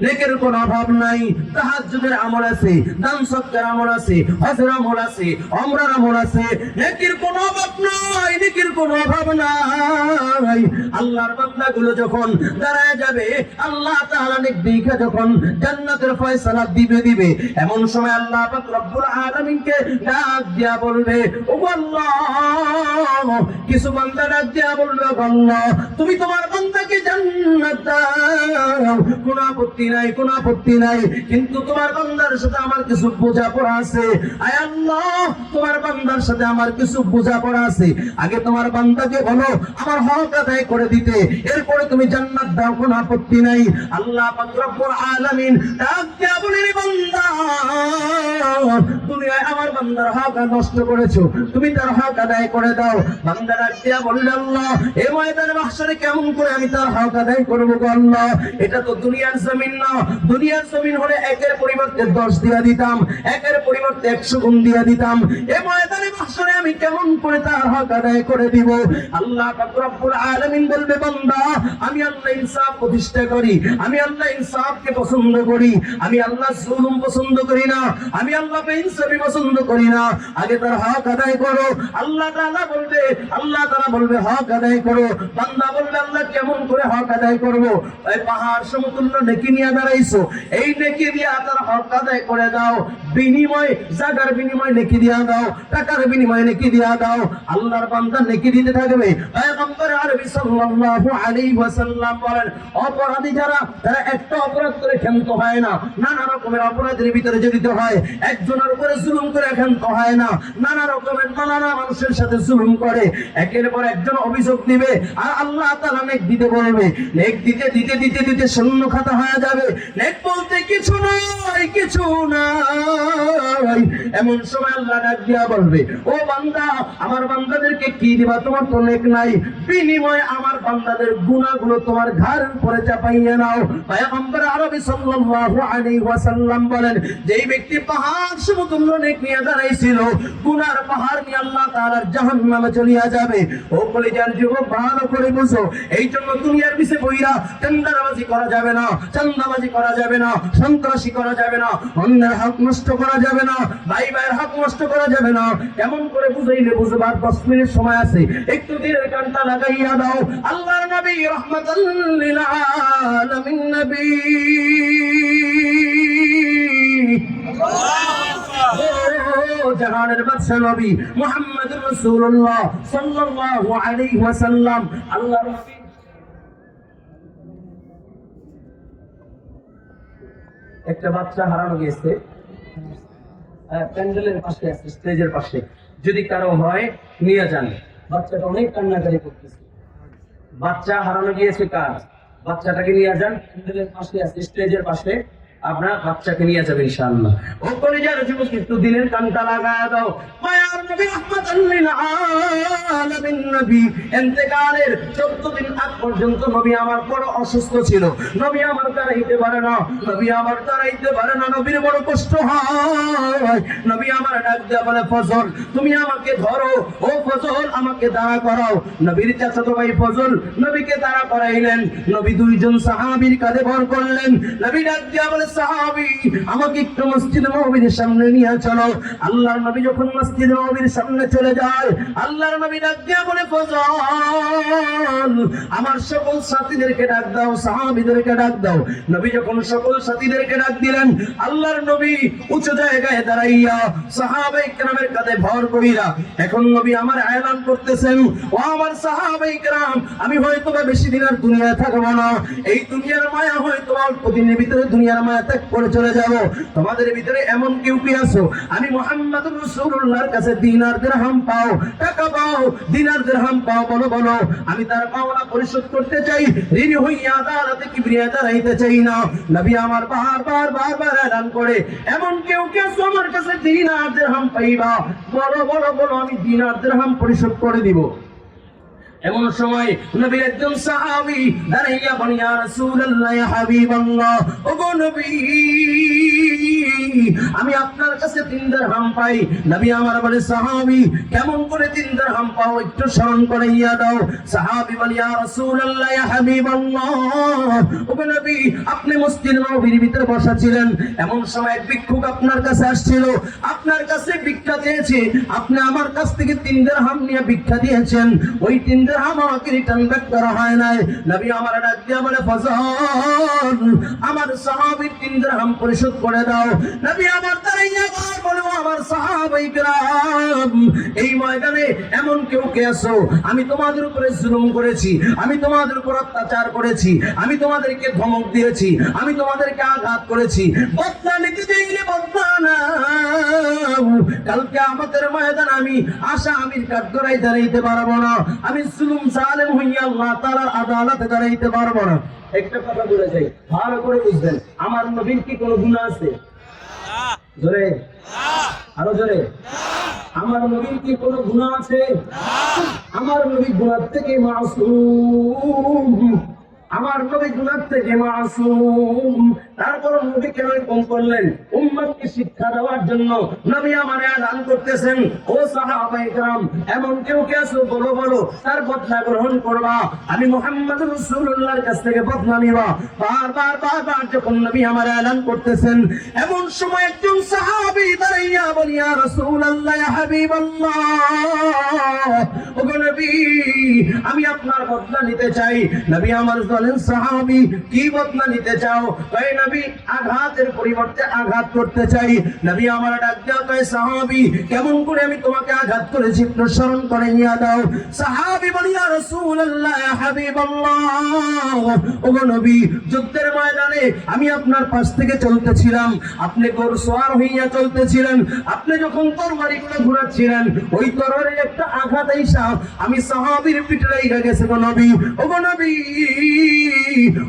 নেকের কোনো অভাব নাই। তাহাজ্জুদের আমল আছে, দান সদকার আমল আছে, হজের আমল আছে, উমরার আমল আছে। নেকির কোনো অভাব নাই, নেকির কোনো অভাব নাই। আল্লাহর বান্দাগুলো যখন দাঁড়ায় যাবে, আল্লাহ তাআলা নেক দিকে যখন জান্নাতের ফয়সালা দিবে, এমন সময় আল্লাহ পাক রব্বুল আলামিনকে ডাক দিয়া বলবে, ও আল্লাহ, কিছু বান্দা ডাক দিয়া বলবে, আল্লাহ তুমি তোমার বান্দাকে জান্নাত দাও, কোনো আপত্তি নাই, কোনো আপত্তি নাই, কিন্তু তোমার বান্দার সাথে আমার কিছু বোঝাপড়া আছে। আয় আল্লাহ, তোমার বান্দার সাথে আমার কিছু বোঝাপড়া আছে। আগে তোমার বান্দাকে বলো আমার হক আদায় করে দিতে, এরপরে তুমি জান্নাত দাও, কোনো আপত্তি নাই। আল্লাহ পাক রব্বুল আলামিন ডাক দিয়া বলেন, বান্দা, দুনিয়ায় আমার বান্দার হক নষ্ট করেছো, তুমি তার হক আদায় করে দাও। বান্দা ডাক দিয়া বলেন, আল্লাহ এই ময়দানে মাহশরে কেমন করে আমি তার হক আদায় করব গো আল্লাহ? এটা তো দুনিয়ার জমিন না। দুনিয়ার জমিন হলে একের পরিবর্তে 10 দিয়া দিতাম, একের পরিবর্তে 100 গুণ দিয়া দিতাম। এই ময়দানে মাহশরে আমি কেমন করে তার হক আদায় করে দিব? আল্লাহ পাক রব্বুল আলামিন বলবে, বান্দা, আমি আল্লাহ ইনসাফ প্রতিষ্ঠা করি, আমি আল্লাহ ইনসাফকে পছন্দ করি, আমি আল্লাহ জুলুম পছন্দ করি না, আমি আল্লাহ বেইনসাফি পছন্দ করি না। আগে তার হক আদায় করো। আল্লাহ তাআলা বলবে হক আদায় করো। বান্দা বলবে, আল্লাহ কেমন করে হক আদায় করব? এই পাহাড় সমতুল্য নেকি নিয়ে দাঁড়াইছো, এই নেকি দিয়া তার হক আদায় করে দাও। বিনিময়, জায়গার বিনিময় নেকি দিয়া দাও, টাকার বিনিময় নেকি দিয়া দাও। আল্লাহর বান্দা নেকি দিতে থাকবে। পয়গম্বর আরবি সাল্লাল্লাহু আলাইহি ওয়াসাল্লাম বলেন, অপরাধী যারা, তারা একটা অপরাধ করে ক্ষান্ত হয় না, নানা রকমের অপরাধের ভিতরে জড়িত হয়। একজনের উপরে জুলুম করে ক্ষান্ত হয় না, নানা রকমের নানা মানুষের সাথে জুলুম করে, একের পর একজন অভিযোগ দিবে। আর আল্লাহ তাআলা তাআলা নেক দিতে বলবে, নেক দিতে দিতে দিতে দিতে শূন্য খাতা হয়ে যাবে, নেক বলতে কিছু নাই, কিছু নাই। এমন সময় আল্লাহ ডাক দিয়া বলবে, ও বান্দা, আমার বান্দাদেরকে কি দিবা? তোমার তো নেক নাই, বিনিময়ে আমার বান্দাদের গুনাহগুলো তোমার ঘাড়ের উপরে চাপাইয়া নাও। পয়গম্বর আরবি সাল্লাল্লাহু আলাইহি ওয়াসাল্লাম বলেন, যেই ব্যক্তি পাহাড় সমতুল্য নেক নিয়ে দাঁড়াইছিল, গুনার পাহাড় নিয়ে আল্লাহ তাআলার জাহান্নামে চলিয়া যাবে। ও কলিজার যুবক, ভালো করে বুঝো, এই জন্য দুনিয়ার পিছে বইরা টেন্ডারবাজি করা যাবে না, চাঁদাবাজি করা যাবে না, সন্ত্রাসী করা যাবে না, অন্যের হক নষ্ট করা যাবে না, ভাই ভাইয়ের হক নষ্ট করা যাবে না। কেমন করে বুঝাইলে বুঝবার 10 মিনিট সময় আছে, একটু দিনের কানটা লাগাইয়া দাও। আল্লাহর নবী রাহমাতাল লিল আলামিন নবী, জাহানের বাদশা নবী মুহাম্মদুর রাসূলুল্লাহ সাল্লাল্লাহু আলাইহি ওয়াসাল্লাম। আল্লাহর নবী একটা বাচ্চা হারানো গেছে প্যান্ডেলের পাশে আছে, স্টেজের পাশে, যদি কারো হয় নিয়ে যান। বাচ্চাটা অনেক কান্নাকারি করতেছে, বাচ্চা হারানো গিয়েছে কার? বাচ্চাটাকে নিয়ে যান, প্যান্ডেলের পাশে আছে, স্টেজের পাশে, আপনার বাচ্চাকে নিয়ে যাবেন ইনশাআল্লাহ। ও কলিজার যুবক, একটু দিনের কানটা লাগায় দাও। মায়ার নবী রাহমাতাল লিল আলামিন নবী ইন্তেকালের 14 দিন আগ পর্যন্ত নবী আমার বড় অসুস্থ ছিল, নবী আমার দাঁড়াইতে পারে না, নবী আমার দাঁড়াইতে পারে না, নবীর বড় কষ্ট হয়। নবী আমার ডাক দেয়া বলে, ফজল তুমি আমাকে ধরো, ও ফজল আমাকে দাঁড়া করাও। নবীর চাচাতো ভাই ফজল নবীকে দাঁড়া করাইলেন, নবী দুইজন সাহাবীর কাঁধে ভর করলেন। নবী ডাক দেয়া বলে, সাহাবী আমাকে একটু মসজিদ নববীর সামনে নিয়ে চলো। আল্লাহর নবী যখন মসজিদ নববীর সামনে চলে যায়, আল্লাহর নবী ডাক দিয়া বলে, ফজল আমার সকল সাথীদেরকে ডাক দাও, সাহাবীদেরকে ডাক দাও। নবী যখন সকল সাথীদেরকে ডাক দিলেন, আল্লাহর নবী উঁচু জায়গায় দাঁড়াইয়া সাহাবায়ে কেরামের কাঁধে ভর কইরা এখন নবী আমার এলান করতেছেন, ও আমার সাহাবায়ে কেরাম, আমি হয়তো বা বেশি দিন আর দুনিয়ায় থাকবো না, এই দুনিয়ার মায়া হয়তো অল্প দিনের ভিতরে দুনিয়ার মায়া ত্যাগ করে চলে যাব। তোমাদের ভিতরে এমন কেউ কি আছো, আমি মুহাম্মদুর রাসূলুল্লাহর কাছে দিনার দিরহাম পাও, টাকা পাও, দিনার দিরহাম পাও, বলো বলো, আমি তার পাওনা পরিশোধ করতে চাই, ঋণী হইয়া আদালতে কিবরিয়া দাঁড়াইতে চাই না। নবী আমার বারবার এলান করে, এমন কেউ কি আছো আমার কাছে দিনার দিরহাম পাইবা, বলো বলো বলো, আমি দিনার দিরহাম পরিশোধ করে দিব। এমন সময় নবীর একজন সাহাবী দাঁড়াইয়া বলেন, ইয়া রাসূলুল্লাহ, ইয়া হাবিবাল্লাহ, ওগো নবী আমি আপনার কাছে 3 দিরহাম পাই। নবী আমার বলে, সাহাবী কেমন করে 3 দিরহাম পাও, একটু স্মরণ করাইয়া দাও। সাহাবী বলে, ইয়া রাসূলুল্লাহ, ইয়া হাবিবাল্লাহ, ওগো নবী আপনি মসজিদ নববীর ভিতরে বসা ছিলেন, এমন সময় এক ভিক্ষুক আপনার কাছে আসছিল, আপনার কাছে ভিক্ষা চেয়েছে, আপনি আমার কাছ থেকে 3 দিরহাম নিয়ে ভিক্ষা দিয়েছেন, ওই 3 দিরহাম আমাকে রিটার্ন ব্যাক করা হয় নাই। নবী আমার ডাক দিয়া বলে, ফজল আমার সাহাবীর 3 দিরহাম পরিশোধ করে দাও। নবী আমার দাঁড়াইয়া বলে, আমার সাহাবায়ে কেরাম, এই ময়দানে এমন কেউ কে আছো, আমি তোমাদের উপরে জুলুম করেছি, আমি তোমাদের উপর অত্যাচার করেছি, আমি তোমাদেরকে ধমক দিয়েছি, আমি তোমাদেরকে আঘাত করেছি, বদলা নিতে চাইলে বদলা নাও। কালকে আমাদের ময়দানে আমি আমির কাঠগড়ায় দাঁড়াইতে পারবো না, আমি জুলুম জালেম হইয়া আল্লাহ তাআলার আদালতে দাঁড়াইতে পারবো না। একটা কথা বলে যাই, ভালো করে বুঝবেন, আমার নবীর কি কোনো গুনাহ আছে? জোরে, আরো জোরে, আমার নবীর কি কোনো গুনাহ আছে? আমার নবী গুনাহ থেকে মাসুম, আমার নবী গুনাহ থেকে মাসুম। তারপর নবী কেন কম করলেন? উম্মতকে শিক্ষা দেওয়ার জন্য নবী আমার এলান করতেছেন, ও সাহাবায়ে কেরাম এমন কেউ কে আছো, বলো বলো, তার বদলা গ্রহণ করবা, আমি মুহাম্মদুর রাসূলুল্লাহর কাছ থেকে বদলা নিবা। বারবার যখন নবী আমার এলান করতেছেন, এমন সময় একজন সাহাবী দাঁড়াইয়া বলি, ইয়া রাসূলুল্লাহ, ইয়া হাবিবাল্লাহ, ওগো নবী আমি আপনার বদলা নিতে চাই। নবী আমার বলেন, সাহাবী কি বদলা নিতে চাও? কয় নবী আঘাতের পরিবর্তে আঘাত করতে চাই। নবী আমার ডাক দাও, কয় সাহাবী কেমন করে আমি তোমাকে আঘাত করেছি একটু স্মরণ করে নিয়ে দাও। সাহাবী বলি, ইয়া রাসূলুল্লাহ, ইয়া হাবিবাল্লাহ, ওগো নবী যুদ্ধের ময়দানে আমি আপনার পাশ থেকে চলতেছিলাম, আপনি ঘোড়সওয়ার হইয়া চলতেছিলেন, আপনি যখন তরবারিগুলো ঘোরাচ্ছিলেন, ওই তরবারির একটা আঘাত আইসা আমি সাহাবীর পিঠে লেগে গেছে গো নবী, ও গো নবী,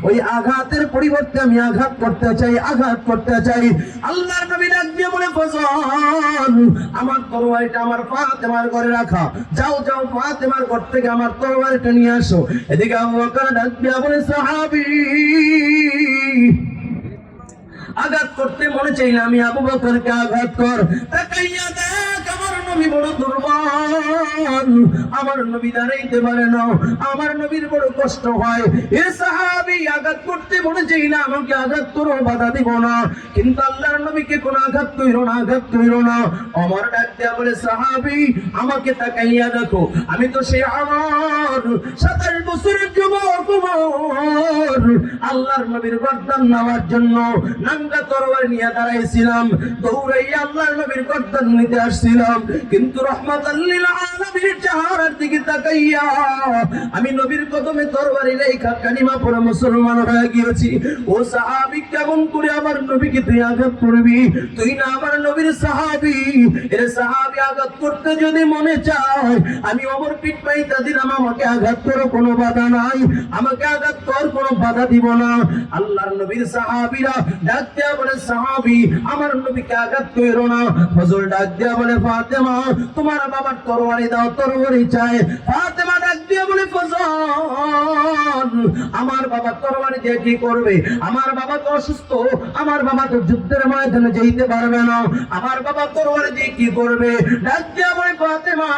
ওই আঘাতের পরিবর্তে আমি আঘাত করতে চাই, আঘাত করতে চাই। আল্লাহর নবী ডাক দিয়ে বলে, ফজল, আমার তরবারিটা আমার ফাতেমার ঘরে রাখা, যাও যাও ফাতেমার ঘর থেকে আমার তরবারিটা নিয়ে আসো। এদিকে আবু বকর ডাক দিয়ে বলে, সাহাবী, আঘাত করতে মনে চাই না, আমি আবু বকরকে আঘাত কর। তাকাইয়া দেখ আমার নবী বড় দুর্বল, আমার নবী দাঁড়াইতে পারে না, আমার নবীর বড় কষ্ট হয়। এ সাহাবী, আঘাত করতে মনে চাই না, আমাকে আঘাত করো, বাধা দিব না, কিন্তু আল্লাহর নবীকে কোন আঘাত কইরো না, আঘাত কইরো না। আমার ডাক দেয়া বলে, সাহাবী, আমাকে তাকাইয়া দেখো, আমি তো সেই আমার 27 বছরের যুবক ওমর, আল্লাহর নবীর গর্দান নেওয়ার জন্য নাঙ্গা তরবারি নিয়ে দাঁড়াইছিলাম, দৌড়াইয়া আল্লাহর নবীর গর্দান নিতে আসছিলাম, কিন্তু রহমাতাল লিল আলামিনের চেহারার দিকে তাকাইয়া আমি নবীর কদমে তরবারি রেখা কালিমা পড়ে মুসলমান হয়ে গিয়েছি। ও সাহাবী, কেমন করে আমার নবীকে তুই আঘাত করবি? তুই না আমার নবীর সাহাবী। এর সাহাবী, আঘাত করতে যদি মনে চায়, আমি ওমর পিঠ পাইতা দিলাম, আমাকে আঘাত করো, কোনো বাধা নাই, আমাকে আঘাত কর, কোনো বাধা দিব না। আল্লাহর নবীর সাহাবীরা ডাক দেয়া বলে, সাহাবী, আমার নবীকে আঘাত কইরো না। ফজল ডাক দেয়া বলে, ফাতেমা, তোমার বাবার তরবারি দাও, তরবারি চাই। ফাতেমা ডাক দেয়া বলে, ফজল, আমার বাবা তরবারি দিয়ে কি করবে? আমার বাবা তো অসুস্থ, আমার বাবা তো যুদ্ধের ময়দানে যেতে পারবে না, আমার বাবা তরবারি দিয়ে কি করবে? ডাক দেয়া বলে, ফাতেমা,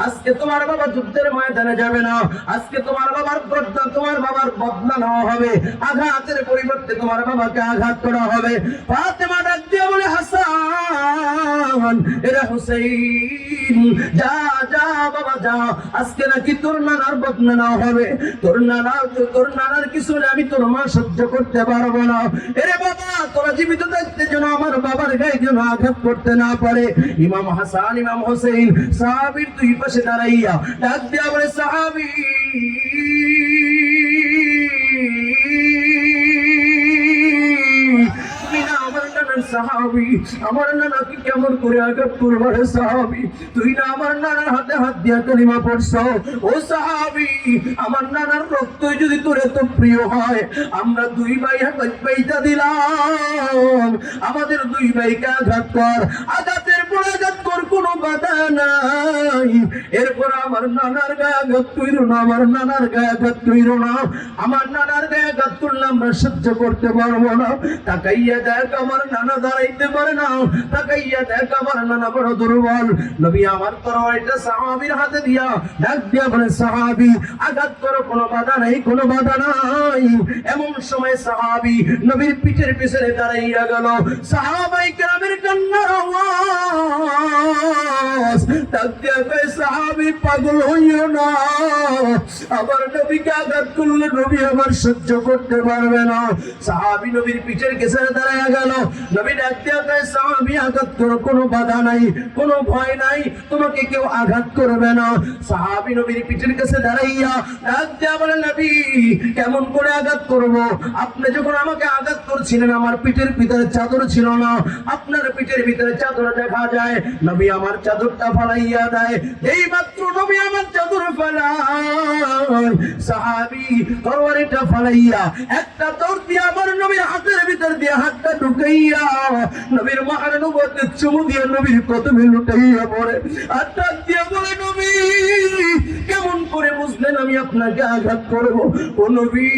আজকে তোমার বাবা যুদ্ধের ময়দানে যাবে না, আজকে তোমার বাবার গর্দান, তোমার বাবার বদলা নেওয়া হবে, আঘাতের পরিবর্তে তোমার বাবাকে আঘাত করা হবে। ফাতেমা ডাক দিয়ে বলে, হাসান, এরা হুসাইন, যা যা বাবা যা, আজকে নাকি তোর নানার বদলা নেওয়া হবে, তোর নানার কিছু আমি তোর মা সহ্য করতে পারবো না। এরে বাবা, তোরা জীবিত থাকতে যেন আমার বাবার গায়ে যেন আঘাত করতে না পারে। ইমাম হাসান, ইমাম হোসেন সাহাবীর দুই পাশে দাঁড়াইয়া ডাক দিয়া বলে, সাহাবী, সাহাবী, আমার নানাকে কেমন করে আঘাত করবো? রে সাহাবী, তুই না আমার নানার হাতে হাত দিয়া কালিমা পড়ছ। ও সাহাবী, আমার নানার রক্ত যদি তোর এত প্রিয় হয়, আমরা দুই ভাই হাত পাইতা দিলাম, আমাদের দুই ভাইকে আঘাত কর, আঘাতের পর আঘাত কর, কোনো বাধা নাই। এরপর আমার নানার গায়ে আঘাত কইরো না, আমার নানার গায়ে আঘাত কইরো না, আমার নানার গায়ে আঘাত করলে আমরা সহ্য করতে পারবো না। তাকাইয়া দেখ, আমার নানা দাঁড়াইতে পারে না, তাকাইয়া দেখ, আমার নানা বড় দুর্বল। নবী আমার তরবারিটা সাহাবীর হাতে দিয়া ডাক দিয়া বলে, সাহাবী, আঘাত করো, কোনো বাধা নাই, কোনো বাধা নাই। এমন সময় সাহাবী নবীর পিঠের পিছনে দাঁড়াইয়া গেল। সাহাবাই কেরামের কান্নার আওয়াজ। ডাক দিয়া কয়, সাহাবী, পাগল হইও না, আমার নবীকে আঘাত করলে নবী আমার সহ্য করতে পারবে না। সাহাবী নবীর পিঠের পিছনে দাঁড়াইয়া গেল। নবী ডাক দিয়া কয়, সাহাবী, আঘাত করো, কোনো বাধা নাই, কোনো ভয় নাই, তোমাকে কেউ আঘাত করবে না। সাহাবী নবীর পিঠের কাছে দাঁড়াইয়া ডাক দিয়া বলে, নবী, কেমন করে আঘাত করব? আপনি যখন আমাকে আঘাত করছিলেন, আমার পিঠের ভিতরে চাদর ছিল না, আপনার পিঠের ভিতরে চাদর দেখা যায়। নবী আমার চাদরটা ফালাইয়া দেয়, এই মাত্র নবী আমার চাদর ফালায়, সাহাবী তরবারিটা ফালাইয়া একটা দৌড় দিয়ে আমার নবীর হাতের ভিতর দিয়ে হাতটা ঢুকাইয়া নবীর মাথার নবুয়তের চুমু দিয়ে নবীর কদমে লুটাইয়া পড়ে, আর ডাক দিয়ে বলে, নবী, কেমন করে বুঝলেন আমি আপনাকে আঘাত করব? ও নবী,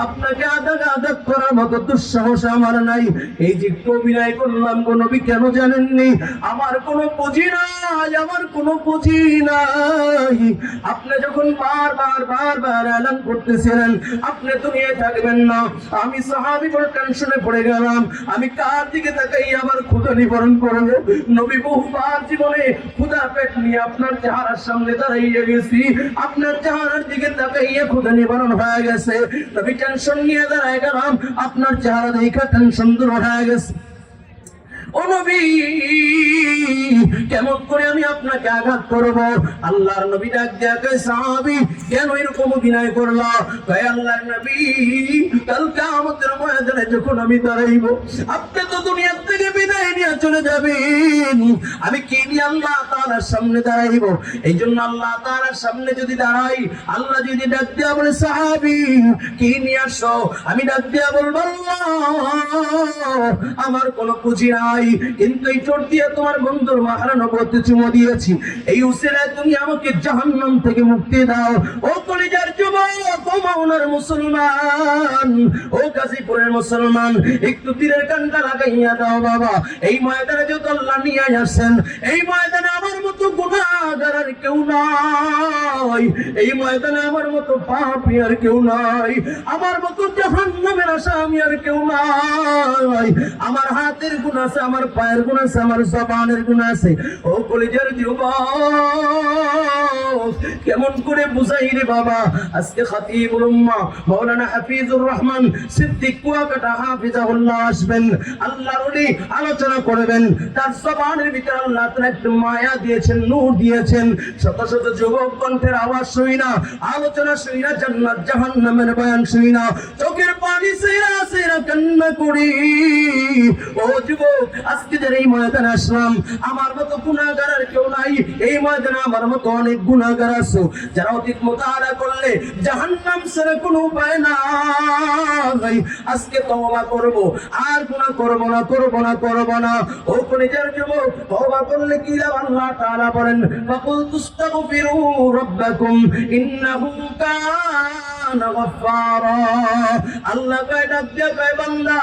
আপনাকে আঘাত করার মতো দুঃসাহস আমার নাই। এই যে অভিনয় করলাম গো নবী, কেন জানেননি? আমার কোনো পুঁজি নাই, আমার কোনো পুঁজি নাই। আপনি যখন বারবার এলান করতেছিলেন আপনি দুনিয়ায় থাকবেন না, আমি সাহাবী বড় টেনশনে পড়ে গেলাম, আমি কার দিকে তাকাই আমার ক্ষুধা নিবারণ করবো? নবী বহুবার জীবনে ক্ষুধা পেট নিয়ে আপনার চেহারার সামনে দাঁড়াইয়া গেছি, আপনার চেহারার দিকে তাকাইয়া ক্ষুধা নিবারণ হয়ে গেছে। নবী টেনশন নিয়ে দাঁড়ায় গেলাম, আপনার চেহারা দেখা টেনশন দূর হয়ে গেছে। ও নবী, কেমন করে আমি আপনাকে আঘাত করব? আল্লাহর নবী ডাক দিয়া কয়, সাহাবী কেন এরকম অভিনয় করলা? কয়, আল্লাহর নবী, কাল কিয়ামতের ময়দানে যখন আমি দাঁড়াইব, আপনি তো দুনিয়া থেকে বিদায় নিয়ে চলে যাবেন, আমি কি নিয়ে আল্লাহ তাআলার সামনে দাঁড়াইব? এই জন্য আল্লাহ তাআলার সামনে যদি দাঁড়াই, আল্লাহ যদি ডাক দিয়া বলে, সাহাবী কি নিয়ে আসো? আমি ডাক দিয়া বলবো, আল্লাহ আমার কোনো পুঁজি নাই, কিন্তু এই চোট দিয়ে তোমার বন্ধুর মাথার নবুয়তে চুমো দিয়েছি, এই উসিলায় তুমি আমাকে জাহান্নাম থেকে মুক্তি দাও। ও কলিজার যুবক, ও মাওনার মুসলমান, ও গাজীপুরের মুসলমান, একটু তীরের কানটা লাগাইয়া দাও বাবা। এই ময়দানে যত আল্লাহ নিয়ে আসেন, এই ময়দানে আমার মতো গুনাহগার আর কেউ নাই, এই ময়দানে আমার মতো পাপী আর কেউ নাই, আমার মতো জাহান্নামের আসামি আর কেউ নাই। আমার হাতের গুণ আছে, আমার পায়ের গুণ আছে, আমার জবানের গুণ আছে। ও কলিজার যুবক, কেমন করে বুঝাই রে বাবা? আজকে খাতিবুল উম্মাহ মাওলানা হাফিজুর রহমান সিদ্দিক কুয়াকাটা হাফিজাহুল্লাহ আসবেন, আল্লাহর ওলি আলোচনা করবেন। তার জবানের ভিতরে আল্লাহ তাআলা একটু মায়া দিয়েছেন, নূর দিয়েছেন। শত শত যুবক কণ্ঠের আওয়াজ শুই না, আলোচনা শুই না, জান্নাত জাহান্নামের বয়ান শুই না, চোখের পানি সেরা সেরা কান্না করি। ও যুবক, আজকে যারা এই ময়দানে আসলাম, আমার মতো গুনাহগার আর কেউ নাই, এই ময়দানে আমার মতো অনেক গুনাহগার আছে, যারা অতীত মুতাহারা করলে জাহান্নাম ছাড়া কোনো উপায় নাই। আজকে তওবা করব, আর গুনাহ করব না, করব না, করব না। ও কলিজার যুবক, তওবা করলে কি লাভ? আল্লাহ তাআলা বলেন, ফাকুল তুস্তাগফিরু রাব্বাকুম ইন্নাহু কানা গফফারা। আল্লাহ কয়, ডাক দিয়া কয়, বান্দা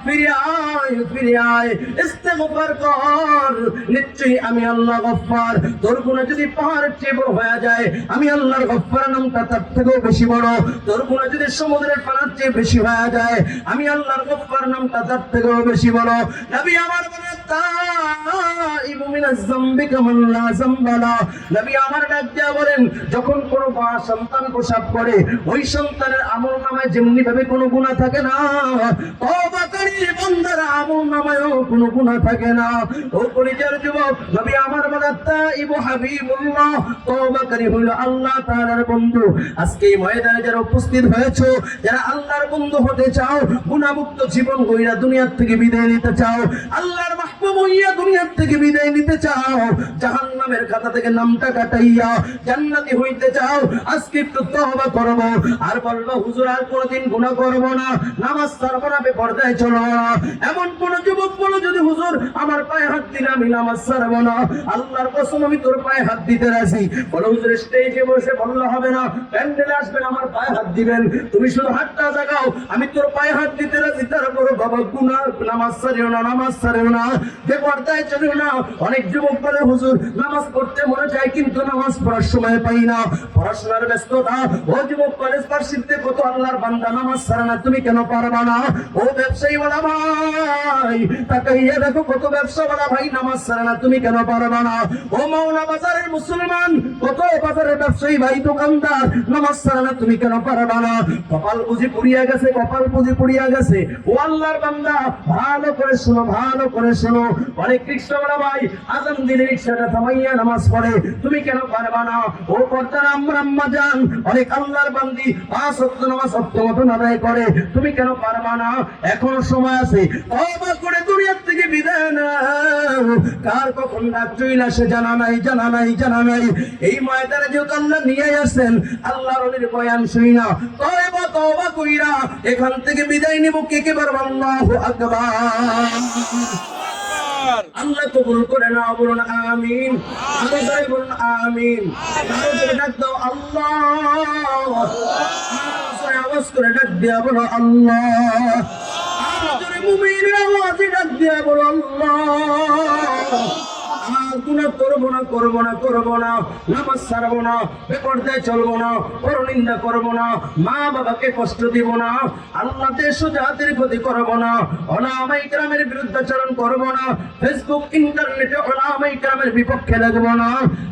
ফিরে আয়, ফিরে আয়, ইস্তিগফার কর, নিশ্চয়ই আমি আল্লাহ গফফার। তোর গুনাহ যদি পাহাড়ের চেয়ে বড় হয়ে যায়, আমি আল্লাহর গফফার নামটা তার থেকেও বেশি বড়। তোর গুনাহ যদি সমুদ্রের পানির চেয়ে বেশি হয়ে যায়, আমি আল্লাহর গফফার নামটা তার থেকেও বেশি বড়। নবী আমার বলেন, তাইবু মিনাজ যামবি কামান লা যামবা লা। নবী আমার ডাক দিয়া বলেন, যখন কোনো মা সন্তান প্রসব করে, ওই সন্তানের আমলনামায় যেমনি ভাবে কোনো গুনাহ থাকে না, তওবাকারী বান্দার আমলনামায়ও কোনো গুনাহ থাকে না। ও কলিজার যুবক, নবী আমার বলেন, তাইবু হাবিবুল্লাহ, তওবাকারী হলো আল্লাহ তাআলার বন্ধু। আজকে এই ময়দানে যারা উপস্থিত হয়েছো, যারা আল্লাহর বন্ধু হতে চাও, গুনাহমুক্ত জীবন গইরা দুনিয়ার থেকে বিদায় নিতে চাও, আল্লাহর মাহবুব হইয়া দুনিয়ার থেকে বিদায় নিতে চাও, জাহান্নামের খাতা থেকে নামটা কাটাইয়া জান্নাতি হইতে চাও, আজকে একটু তওবা করব, আর বলবো, হুজুর আর কোনদিন গুনাহ করব না, নামাজ ছাড়ব না, বেপরদায় চলব না। এমন কোন যুবক বলো, যদি হুজুর আমার পায়ে হাত দিলে আমি নামাজ ছাড়ব না, আল্লাহর কসম আমি তোর পায়ে হাত দিতে রাজি। বলো, হুজুর স্টেজে বসে বললে হবে না, প্যান্ডেলে আসবেন, আমার পায়ে হাত দিবেন, তুমি শুধু হাতটা জাগাও, আমি তোর পায়ে হাত দিতে রাজি। তারপরে বাবা গুনাহ, নামাজ ছাড়িও না, নামাজ ছাড়িও না, বেপরদায় চলিও না। অনেক যুবক বলে, হুজুর নামাজ পড়তে মনে চায়, কিন্তু নামাজ পড়ার সময় পাই না, পড়াশোনার ব্যস্ততা। ও যুবক, কলেজ ভার্সিটিতে কত আল্লাহর বান্দা নামাজ ছাড়ে না, তুমি কেন পারবা না? ও ব্যবসায়ীওয়ালা ভাই, তাকাইয়া দেখো, কত ব্যবসাওয়ালা ভাই নামাজ ছাড়ে না, তুমি কেন পারবা না? ও মাওনা বাজারের মুসলমান, কত বাজারের ব্যবসায়ী ভাই, দোকানদার নামাজ ছাড়ে না, তুমি কেন পারবা না? কপাল বুঝি পুড়িয়া গেছে, কপাল বুঝি পুড়িয়া গেছে। ও আল্লাহর বান্দা, ভালো করে শোনো, ভালো করে শোনো। অনেক রিক্সাওয়ালা ভাই আজান দিলে রিক্সাটা থামাইয়া নামাজ পড়ে, তুমি কেন পারবা না? ও পর্দার আম্মা জান, অনেক আল্লাহর বান্দি 5 ওয়াক্ত নামাজ ওয়াক্ত মতো আদায় করে, তুমি কেন পারবা না? এখনো সময় আছে, তওবা করে দুনিয়া থেকে বিদায় নাও। কার কখন ডাক চলে আসে জানা নাই, জানা নাই, জানা নাই। এই ময়দানে যেহেতু আল্লাহ নিয়ে আসেন, আল্লাহর ওলির বয়ান শুই না, তওবা তওবা কইরা এখান থেকে বিদায় নিব। কে কে বলবো আল্লাহু আকবার? আল্লাহ কবুল করে নাও, বলুন আমিন। আল্লাহ বলুন আমিন। ডাক দাও আল্লাহ, আওয়াজ করে ডাক দিয়া বলো আল্লাহ, মুমিনের আওয়াজে ডাক দিয়া বলো আল্লাহ। গুনাহ করবো না, করবো না, করবো না, নামাজ ছাড়বো না, বেপরদায় চলবো না, পরনিন্দা করবো না, মা বাবাকে কষ্ট দিব না, আল্লাহ দেশ ও জাতির ক্ষতি করবো না, ওলামায়ে কেরামের বিরুদ্ধাচরণ করবো না, ফেসবুক ইন্টারনেটে ওলামায়ে কেরামের বিপক্ষে লাগবো না।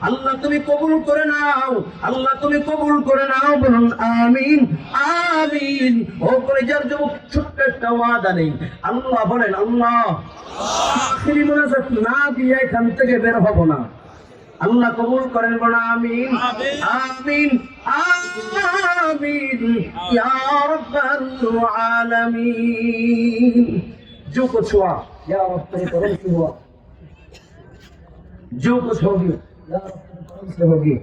আল্লাহ তুমি কবুল করে নাও, আল্লাহ তুমি কবুল করে নাও, বলুন আমিন, আমিন। ও কলিজার যুবক, ছোট্ট একটা ওয়াদা নেই। আল্লাহ বলেন, আল্লাহ আখিরি মোনাজাত না দিয়ে এখান থেকে বের হব না। আল্লাহ কবুল করেন, বলা আমিন আমিন আমিন ইয়া রাব্বাল আলামিন। जो कुछ हुआ या रब तेरे करम से हुआ, जो कुछ होगी या रब तेरे करम से होगी।